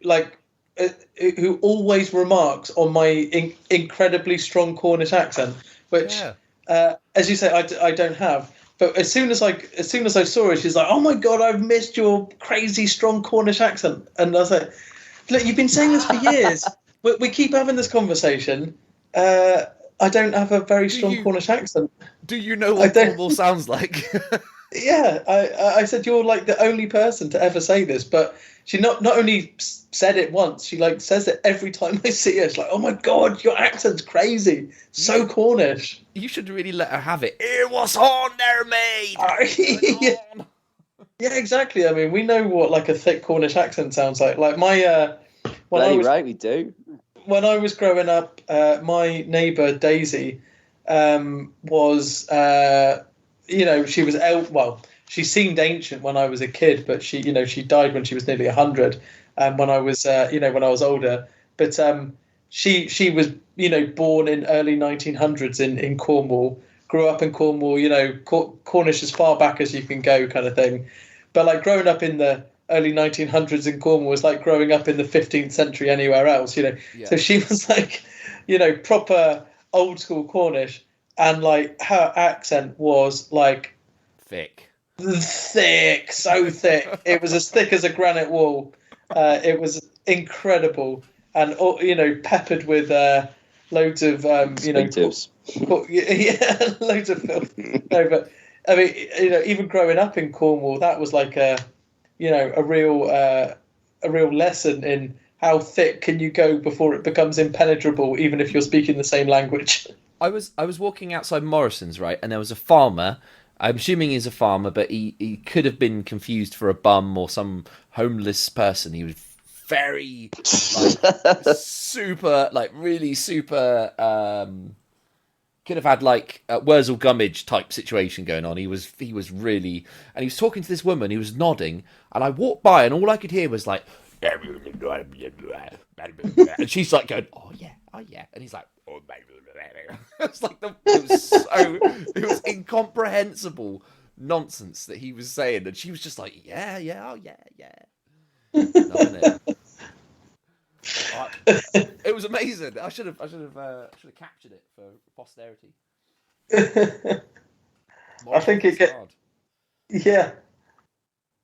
always remarks on my incredibly strong Cornish accent, which, as you say, I don't have. But as soon as I saw her, she's like, "Oh my God, I've missed your crazy strong Cornish accent." And I was like, "Look, you've been saying this for years. We keep having this conversation. I don't have a very strong Cornish accent." Do you know what Cornwall sounds like? Yeah, I said you're like the only person to ever say this, but she not only said it once, she like says it every time I see her. She's like, "Oh my God, your accent's crazy, so Cornish." You should really let her have it. It was on there, mate. Yeah, exactly. I mean, we know what like a thick Cornish accent sounds like. Like my Right, we do. When I was growing up, my neighbour Daisy was, she was she seemed ancient when I was a kid, but she died when she was nearly 100. When I was, when I was older, but she was, born in early 1900s in Cornwall, grew up in Cornwall, Cornish as far back as you can go, kind of thing. But like growing up in the early 1900s in Cornwall was like growing up in the 15th century anywhere else, Yeah. So she was like, proper old school Cornish, and like her accent was like thick, so thick. It was as thick as a granite wall. It was incredible, and peppered with loads of Expletives. Loads of filth. No, but I mean, even growing up in Cornwall, that was like a real lesson in how thick can you go before it becomes impenetrable, even if you're speaking the same language. I was walking outside Morrison's, right, and there was a farmer. I'm assuming he's a farmer, but he could have been confused for a bum or some homeless person. He was very super, really super. Could have had like a Wurzel Gummidge type situation going on. He was really, and he was talking to this woman. He was nodding, and I walked by, and all I could hear was like, and she's like going, "Oh yeah," and he's like, "Oh baby." It's like it was incomprehensible nonsense that he was saying, and she was just like, "Yeah, yeah." Loving it. It was amazing. I should have captured it for posterity. I think yeah.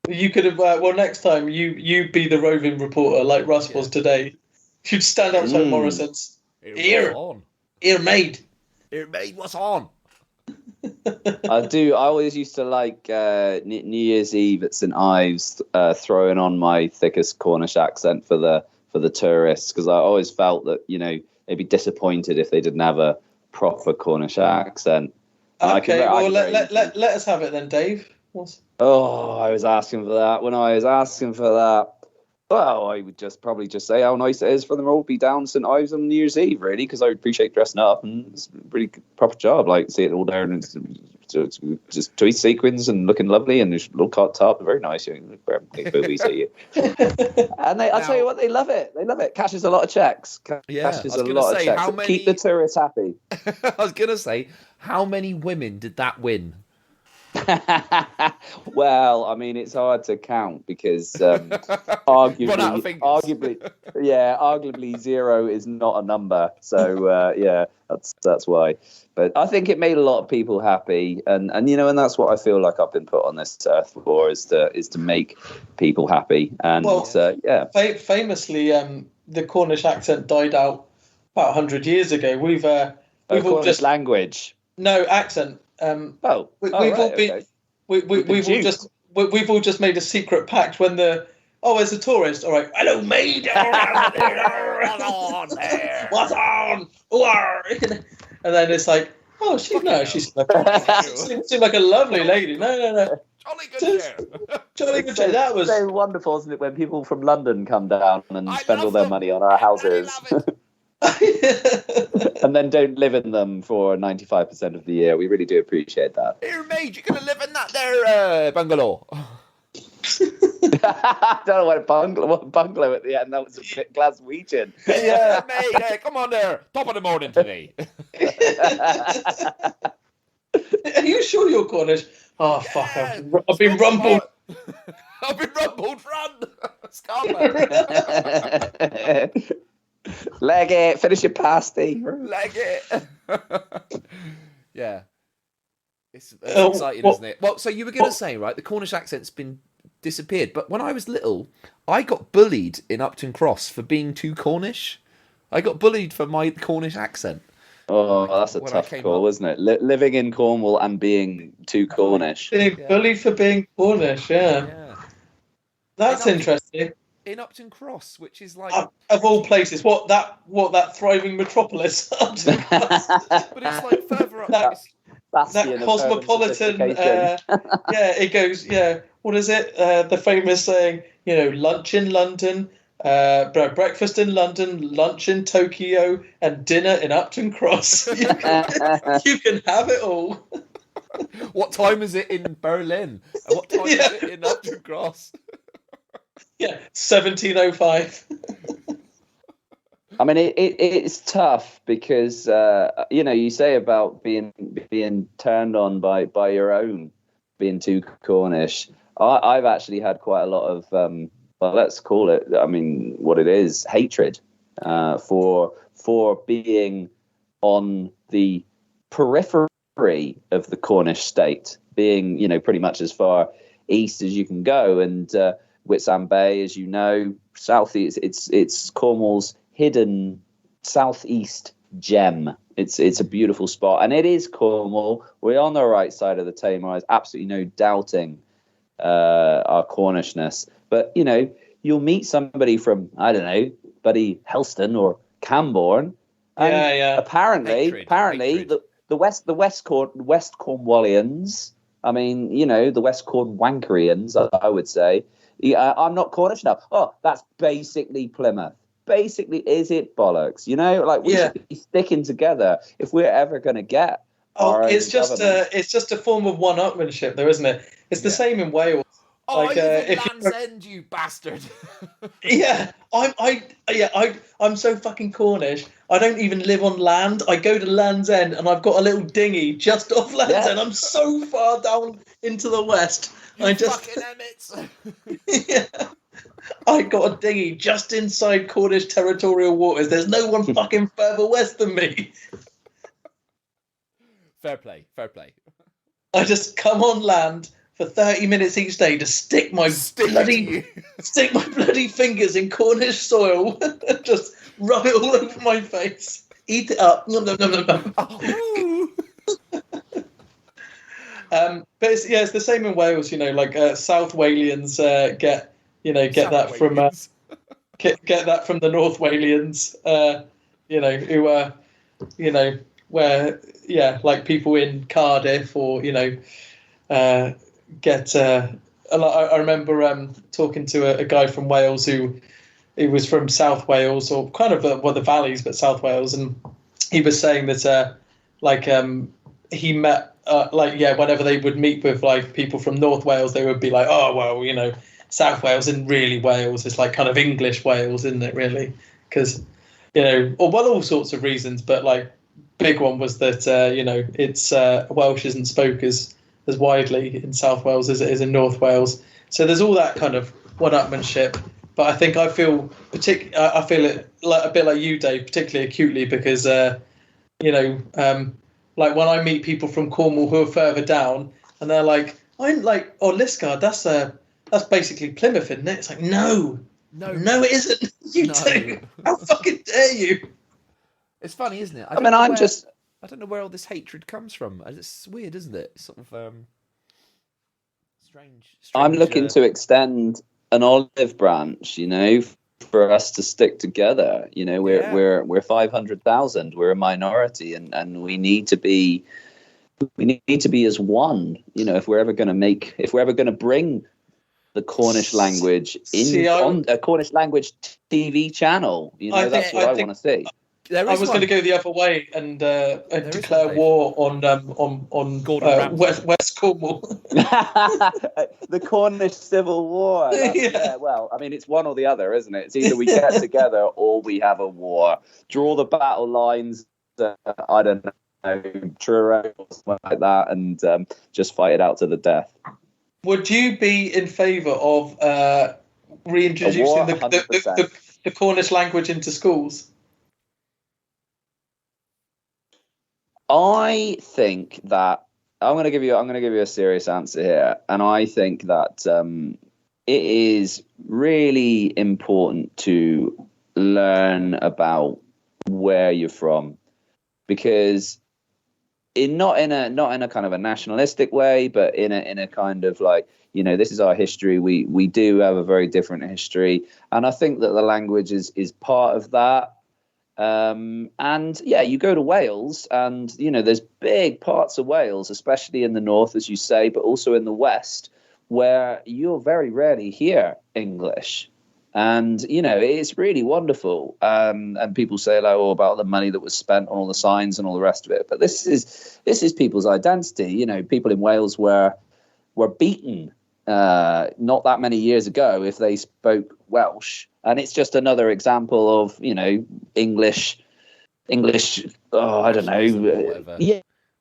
You could have. Next time you be the roving reporter like Russ was today. You'd stand outside Morrison's. Here, mate. Here, mate. What's on? I always used to like New Year's Eve at St Ives, throwing on my thickest Cornish accent for the tourists, because I always felt that they'd be disappointed if they didn't have a proper Cornish accent. Okay, let us have it then, Dave. I was asking for that. When I was asking for that, well, I would probably just say how nice it is for them all to be down St Ives on New Year's Eve, really, because I would appreciate dressing up, and it's a pretty proper job. Like, see it all there, and it's just tweed sequins and looking lovely, and there's a little cot top, very nice. Boobies at you. And I'll tell you what, they love it. They love it. Cashes a lot of checks. Cashes a lot of checks. Keep the tourists happy. I was gonna say, how many women did that win? Well, I mean, it's hard to count because Run out of fingers. arguably 0 is not a number. So yeah, that's why. But I think it made a lot of people happy, and that's what I feel like I've been put on this earth for is to make people happy. And famously, the Cornish accent died out about 100 years ago. We've all Cornish just language. No accent. We've all just made a secret pact when there's a tourist. All right, hello mate. What's on there? What's on? And then it's like, oh, she's seems like a lovely lady. No. Jolly good share. Jolly good share. That was so wonderful, isn't it? When people from London come down and spend all their money on our houses. And then don't live in them for 95% of the year. We really do appreciate that. Here, mate, you're going to live in that there bungalow. I don't know what bungalow at the end. That was a bit Glaswegian. Yeah, mate, come on there. Top of the morning today. Are you sure you're Cornish? Oh, fuck. Yeah, I've been rumbled. I've been rumbled, run. Leg it, finish your pasty. Leg it. Yeah. It's exciting, isn't it? Well, so you were going to say, right, the Cornish accent's been disappeared, but when I was little, I got bullied in Upton Cross for being too Cornish. I got bullied for my Cornish accent. Oh, that's a tough call, isn't it? Living in Cornwall and being too Cornish. Being bullied for being Cornish, yeah. That's interesting. In Upton Cross, which is like of all places, what that thriving metropolis. But it's like further up. That cosmopolitan. It goes. Yeah, what is it? The famous saying, lunch in London, breakfast in London, lunch in Tokyo, and dinner in Upton Cross. You can have it all. What time is it in Berlin? And what time is it in Upton Cross? Yeah, 1705. I mean, it's tough because you say about being turned on by your own being too Cornish. I've actually had quite a lot of let's call it. I mean, what it is, hatred for being on the periphery of the Cornish state, being pretty much as far east as you can go, and Whitsun Bay, as you know, southeast. It's Cornwall's hidden southeast gem. It's a beautiful spot, and it is Cornwall. We're on the right side of the Tamar. There's absolutely no doubting our Cornishness. But you'll meet somebody from bloody Helston or Camborne. And apparently, the West Cornwallians. I mean, the West Cornwankerians, I would say. I'm not Cornish enough. Oh, that's basically Plymouth. Basically, is it bollocks? We should be sticking together if we're ever going to get. It's just a form of one-upmanship, though, isn't it? It's the same in Wales. Oh, Land's End, you bastard! I'm so fucking Cornish. I don't even live on land. I go to Land's End, and I've got a little dinghy just off Land's End. I'm so far down into the west. Fucking Emmets. I got a dinghy just inside Cornish territorial waters. There's no one fucking further west than me. Fair play. I just come on land for 30 minutes each day to stick my bloody fingers in Cornish soil and just rub it all over my face. Eat it up. Nom, nom, nom, nom, nom. But it's the same in Wales. South Walians get that from the North Walians. Who are where people in Cardiff or get. I remember talking to a guy from Wales who was from South Wales or kind of the valleys, but South Wales, and he was saying that he met. Whenever they would meet with people from North Wales, they would be like, oh, well, South Wales isn't really Wales. It's like kind of English Wales, isn't it, really? Because, all sorts of reasons, but big one was that, it's Welsh isn't spoke as as widely in South Wales as it is in North Wales. So there's all that kind of one-upmanship. But I think I feel it like a bit like you, Dave, particularly acutely because like when I meet people from Cornwall who are further down, and they're like, "I'm like, oh, Liscard, that's basically Plymouth, isn't it?" It's like, no, it isn't. You do. How fucking dare you? It's funny, isn't it? I don't know where all this hatred comes from. It's weird, isn't it? It's sort of strange. I'm looking to extend an olive branch, for us to stick together. We're 500,000. We're a minority, and we need to be as one. If we're ever going to bring the Cornish language on a Cornish language TV channel, that's what I want to see. I was going to go the other way and declare war on West Cornwall. The Cornish Civil War. Yeah, well, I mean, it's one or the other, isn't it? It's either we get together or we have a war. Draw the battle lines, I don't know, Truro or something like that, and just fight it out to the death. Would you be in favour of reintroducing the Cornish language into schools? I think that I'm going to give you a serious answer here, and I think that it is really important to learn about where you're from, because not in a kind of a nationalistic way, but in a kind of like, this is our history. We do have a very different history, and I think that the language is part of that. And yeah, you go to Wales and, there's big parts of Wales, especially in the north, as you say, but also in the west, where you'll very rarely hear English. And, it's really wonderful. And people say about the money that was spent on all the signs and all the rest of it. But this is people's identity. People in Wales were beaten not that many years ago if they spoke Welsh. And it's just another example of, English. Oh, I don't know.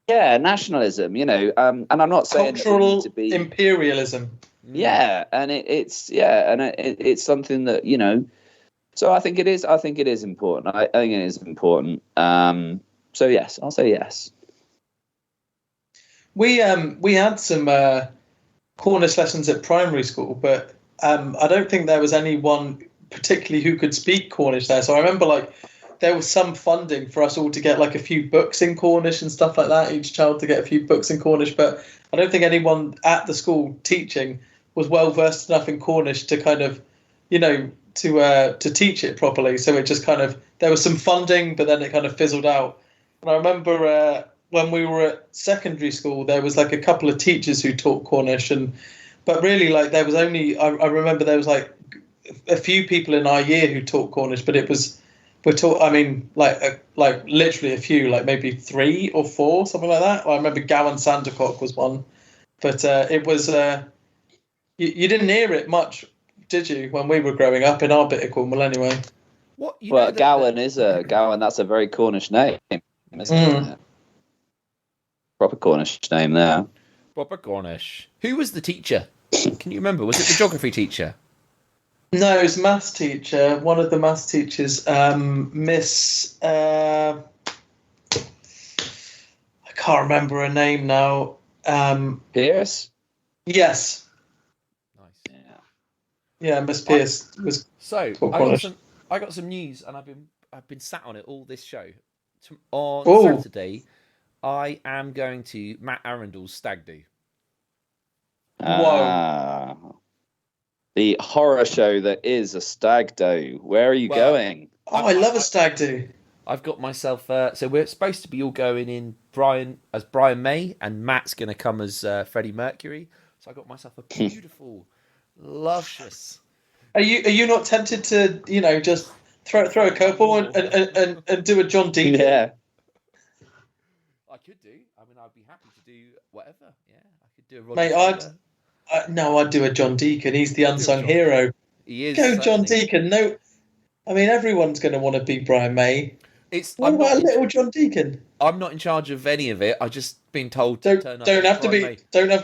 Yeah, nationalism. And I'm not saying cultural to be imperialism. Yeah, and it's something that So I think it is. I think it is important. I think it is important. So yes, I'll say yes. We had some Cornish lessons at primary school, but I don't think there was anyone particularly who could speak Cornish there. So I remember there was some funding for us all to get a few books in Cornish and stuff like that, each child to get a few books in Cornish, but I don't think anyone at the school teaching was well versed enough in Cornish to kind of, to teach it properly. So it just kind of, there was some funding, but then it kind of fizzled out. And I remember when we were at secondary school, there was a couple of teachers who taught Cornish, but really there was only, I remember there was a few people in our year who taught Cornish, but literally a few, maybe 3 or 4, something like that. I remember Gowan Sandercock was one, but it was you didn't hear it much, did you, when we were growing up in our bit of Cornwall anyway? What? Gowan Gowan. That's a very Cornish name, isn't it? Proper Cornish name there. Proper Cornish. Who was the teacher? Can you remember? Was it the geography teacher? No, it was maths teacher. One of the maths teachers, Miss. I can't remember her name now. Pierce. Yes. Nice. Yeah, Miss Pierce was. So I got some news, and I've been sat on it all this show. On Saturday, I am going to Matt Arundel's stag do. Whoa. The horror show that is a stag do. Where are you going? Oh, I love a stag do. I've got myself. So we're supposed to be all going in Brian May, and Matt's going to come as Freddie Mercury. So I got myself a beautiful, luscious. Are you not tempted to just throw a curveball and do a John Deacon? Yeah. I could do. I mean, I'd be happy to do whatever. Yeah, I could do a Roger. Mate, I'd do a John Deacon. He's the unsung hero. He is. Go John Deacon. No, I mean everyone's going to want to be Brian May. What about a little John Deacon? I'm not in charge of any of it. I've just been told to turn up. Don't have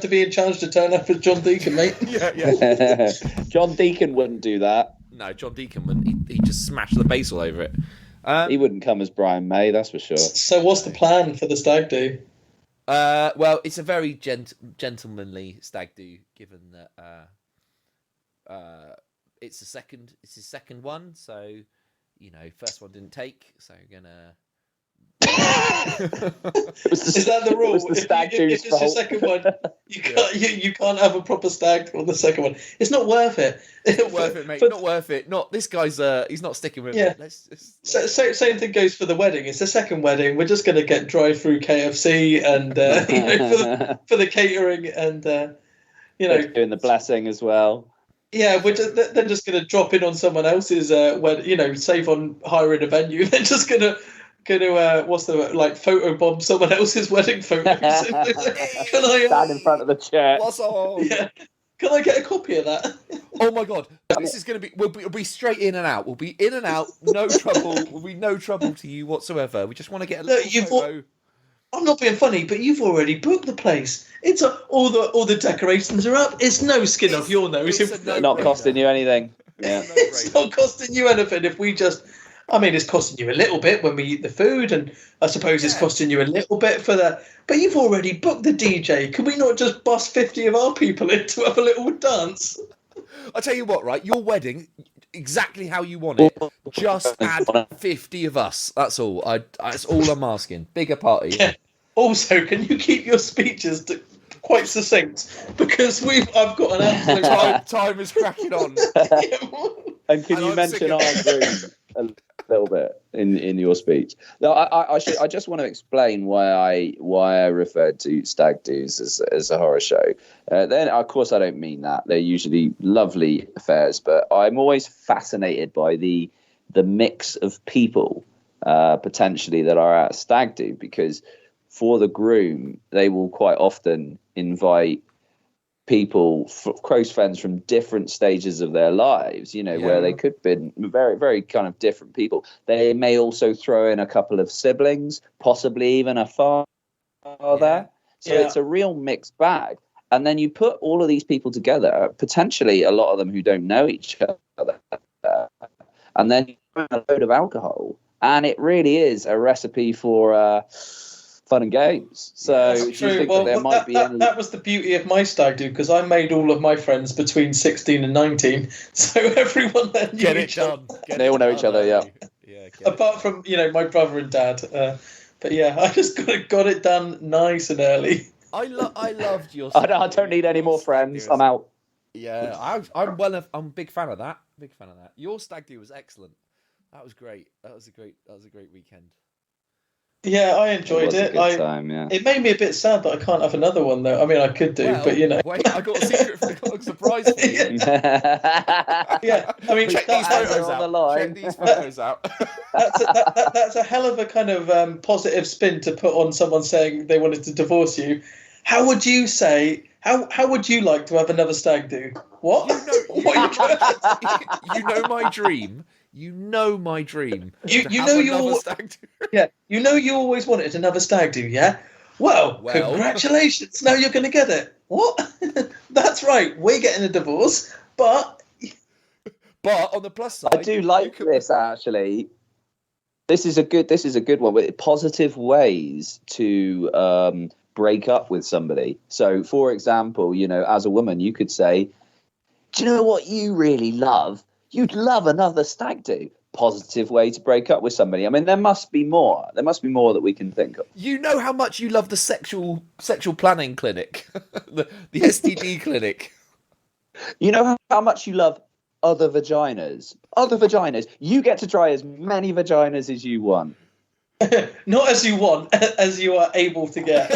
to be in charge to turn up as John Deacon, mate. Yeah. John Deacon wouldn't do that. No, John Deacon wouldn't. He just smashed the bass all over it. He wouldn't come as Brian May, that's for sure. So what's the plan for the stag do? Well, it's a very gentlemanly stag do, given that it's his second one. So, first one didn't take. So we're gonna. Is that the rule? It was the stag do's if it's your fault. second one, you can't have a proper stag on the second one. It's not worth it. It's not worth it, mate. Not worth it. Not this guy's. He's not sticking with it. Same thing goes for the wedding. It's the second wedding. We're just going to get drive-through KFC and for the catering and doing the blessing as well. Yeah, we're just going to drop in on someone else's wedding. Save on hiring a venue. They're just going to photobomb someone else's wedding photos. Can I stand in front of the church? Yeah. Can I get a copy of that? Oh my god, this is going to be. We'll be straight in and out. We'll be in and out. No trouble. Will be no trouble to you whatsoever. We just want to get a little photo. I'm not being funny, but you've already booked the place. It's all the decorations are up. It's no skin off your nose. It's not costing you anything. Yeah. It's not costing you anything if we just. I mean, it's costing you a little bit when we eat the food, and I suppose it's costing you a little bit for that. But you've already booked the DJ. Can we not just bust 50 of our people in to have a little dance? I'll tell you what, right? Your wedding, exactly how you want it. Just add 50 of us. That's all. That's all I'm asking. Bigger party. Yeah. Also, can you keep your speeches quite succinct? Because I've got an absolute time is cracking on. And can you mention our group a little bit in your speech? No, I just want to explain why I referred to stag do's as a horror show. Then of course I don't mean that. They're usually lovely affairs, but I'm always fascinated by the mix of people potentially that are at a stag do, because for the groom they will quite often invite people, close friends from different stages of their lives, where they could be very, very kind of different people. They may also throw in a couple of siblings, possibly even a father. So it's a real mixed bag. And then you put all of these people together, potentially a lot of them who don't know each other, and then you put a load of alcohol, and it really is a recipe for fun and games. So do you think that there might be any... That was the beauty of my stag do, because I made all of my friends between 16 and 19, so everyone there knew each other. They all know each other, yeah. Apart from my brother and dad, but yeah, I just got it done nice and early. I loved your. I don't need any more friends. I'm out. Yeah, I'm a big fan of that. Your stag do was excellent. That was great. That was a great weekend. Yeah, I enjoyed it. It made me a bit sad that I can't have another one, though. I mean, I could do, but Wait, I got a surprise for you. Yeah, I mean, check these photos out. Check these photos out. That's a hell of a kind of positive spin to put on someone saying they wanted to divorce you. How would you say? How would you like to have another stag do? What? You know my dream. You know my dream. You always wanted another stag do, yeah? Well, congratulations. Now you're going to get it. What? That's right. We're getting a divorce, but on the plus side, I do like this actually. This is a good one with positive ways to break up with somebody. So, for example, as a woman, you could say, "Do you know what you really love? You'd love another stag do." Positive way to break up with somebody. I mean, there must be more. There must be more that we can think of. You know how much you love the sexual planning clinic, the STD clinic. You know how much you love other vaginas. Other vaginas. You get to try as many vaginas as you want. Not as you want, as you are able to get.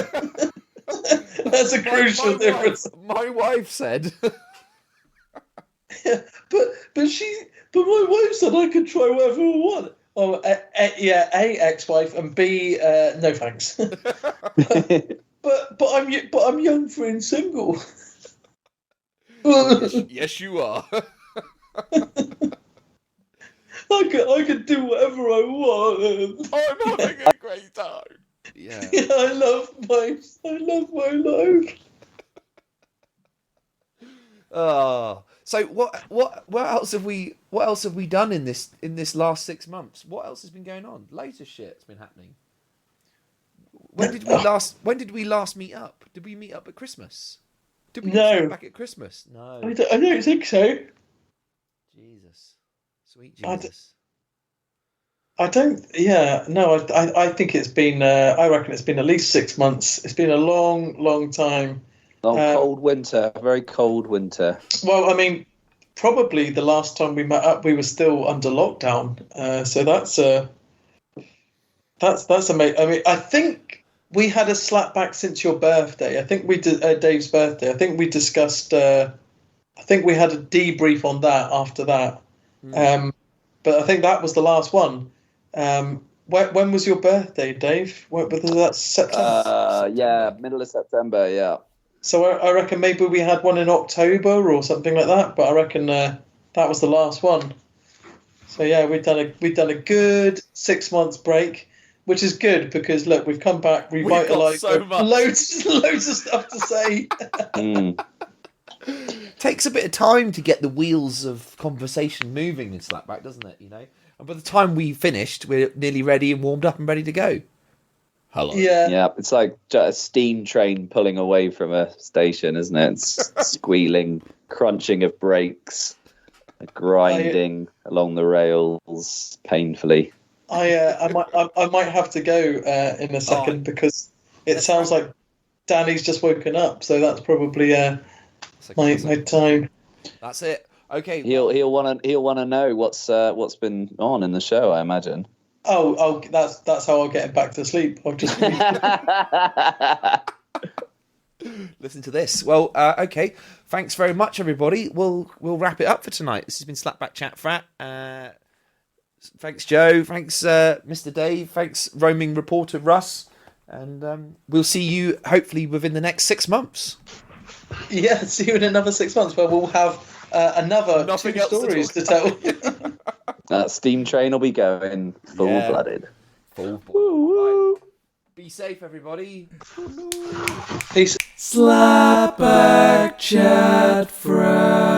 That's a crucial difference. My wife said. Yeah, but my wife said I could try whatever I want. Oh, A, ex-wife, and B, no thanks. but I'm young, free, and single. Yes, you are. I could do whatever I want. I'm having a great time. Yeah. I love my life. Oh, so what else have we done in this last 6 months? What else has been going on? Loads of shit's been happening. When did we last meet up? Did we meet up at Christmas? Did we No. back at Christmas? No. I don't think so. Jesus. Sweet Jesus. I don't. Yeah, no. I think it's been. I reckon it's been at least 6 months. It's been a long time. Cold winter, very cold winter. Well, I mean, probably the last time we met up, we were still under lockdown. So that's amazing. I mean, I think we had a slapback since your birthday. I think we did Dave's birthday. I think we discussed. I think we had a debrief on that after that. But I think that was the last one. When was your birthday, Dave? Was that September? Yeah, middle of September. Yeah. So I reckon maybe we had one in October or something like that. But I reckon that was the last one. So yeah, we've done a good 6 months break, which is good because look, we've come back revitalised. So much. Loads of stuff to say. Takes a bit of time to get the wheels of conversation moving in Slapback, doesn't it? And by the time we finished, we're nearly ready and warmed up and ready to go. Hello. Yeah, it's like a steam train pulling away from a station, isn't it? It's squealing, crunching of brakes, grinding along the rails painfully. I might have to go in a second because it sounds like Danny's just woken up, so that's probably my time. That's it. Okay. He'll want to know what's been on in the show, I imagine. Oh, that's how I'll get him back to sleep. I'll just listen to this. Well, okay. Thanks very much, everybody. We'll wrap it up for tonight. This has been Slapback Chat Frat. Thanks, Joe. Thanks, Mr. Dave. Thanks, roaming reporter Russ. And we'll see you hopefully within the next 6 months. Yeah, see you in another 6 months where we'll have another Nothing 2 else to stories to talk tell. That steam train will be going full-blooded. Right. Be safe, everybody. Peace. Slapback Chat Frat.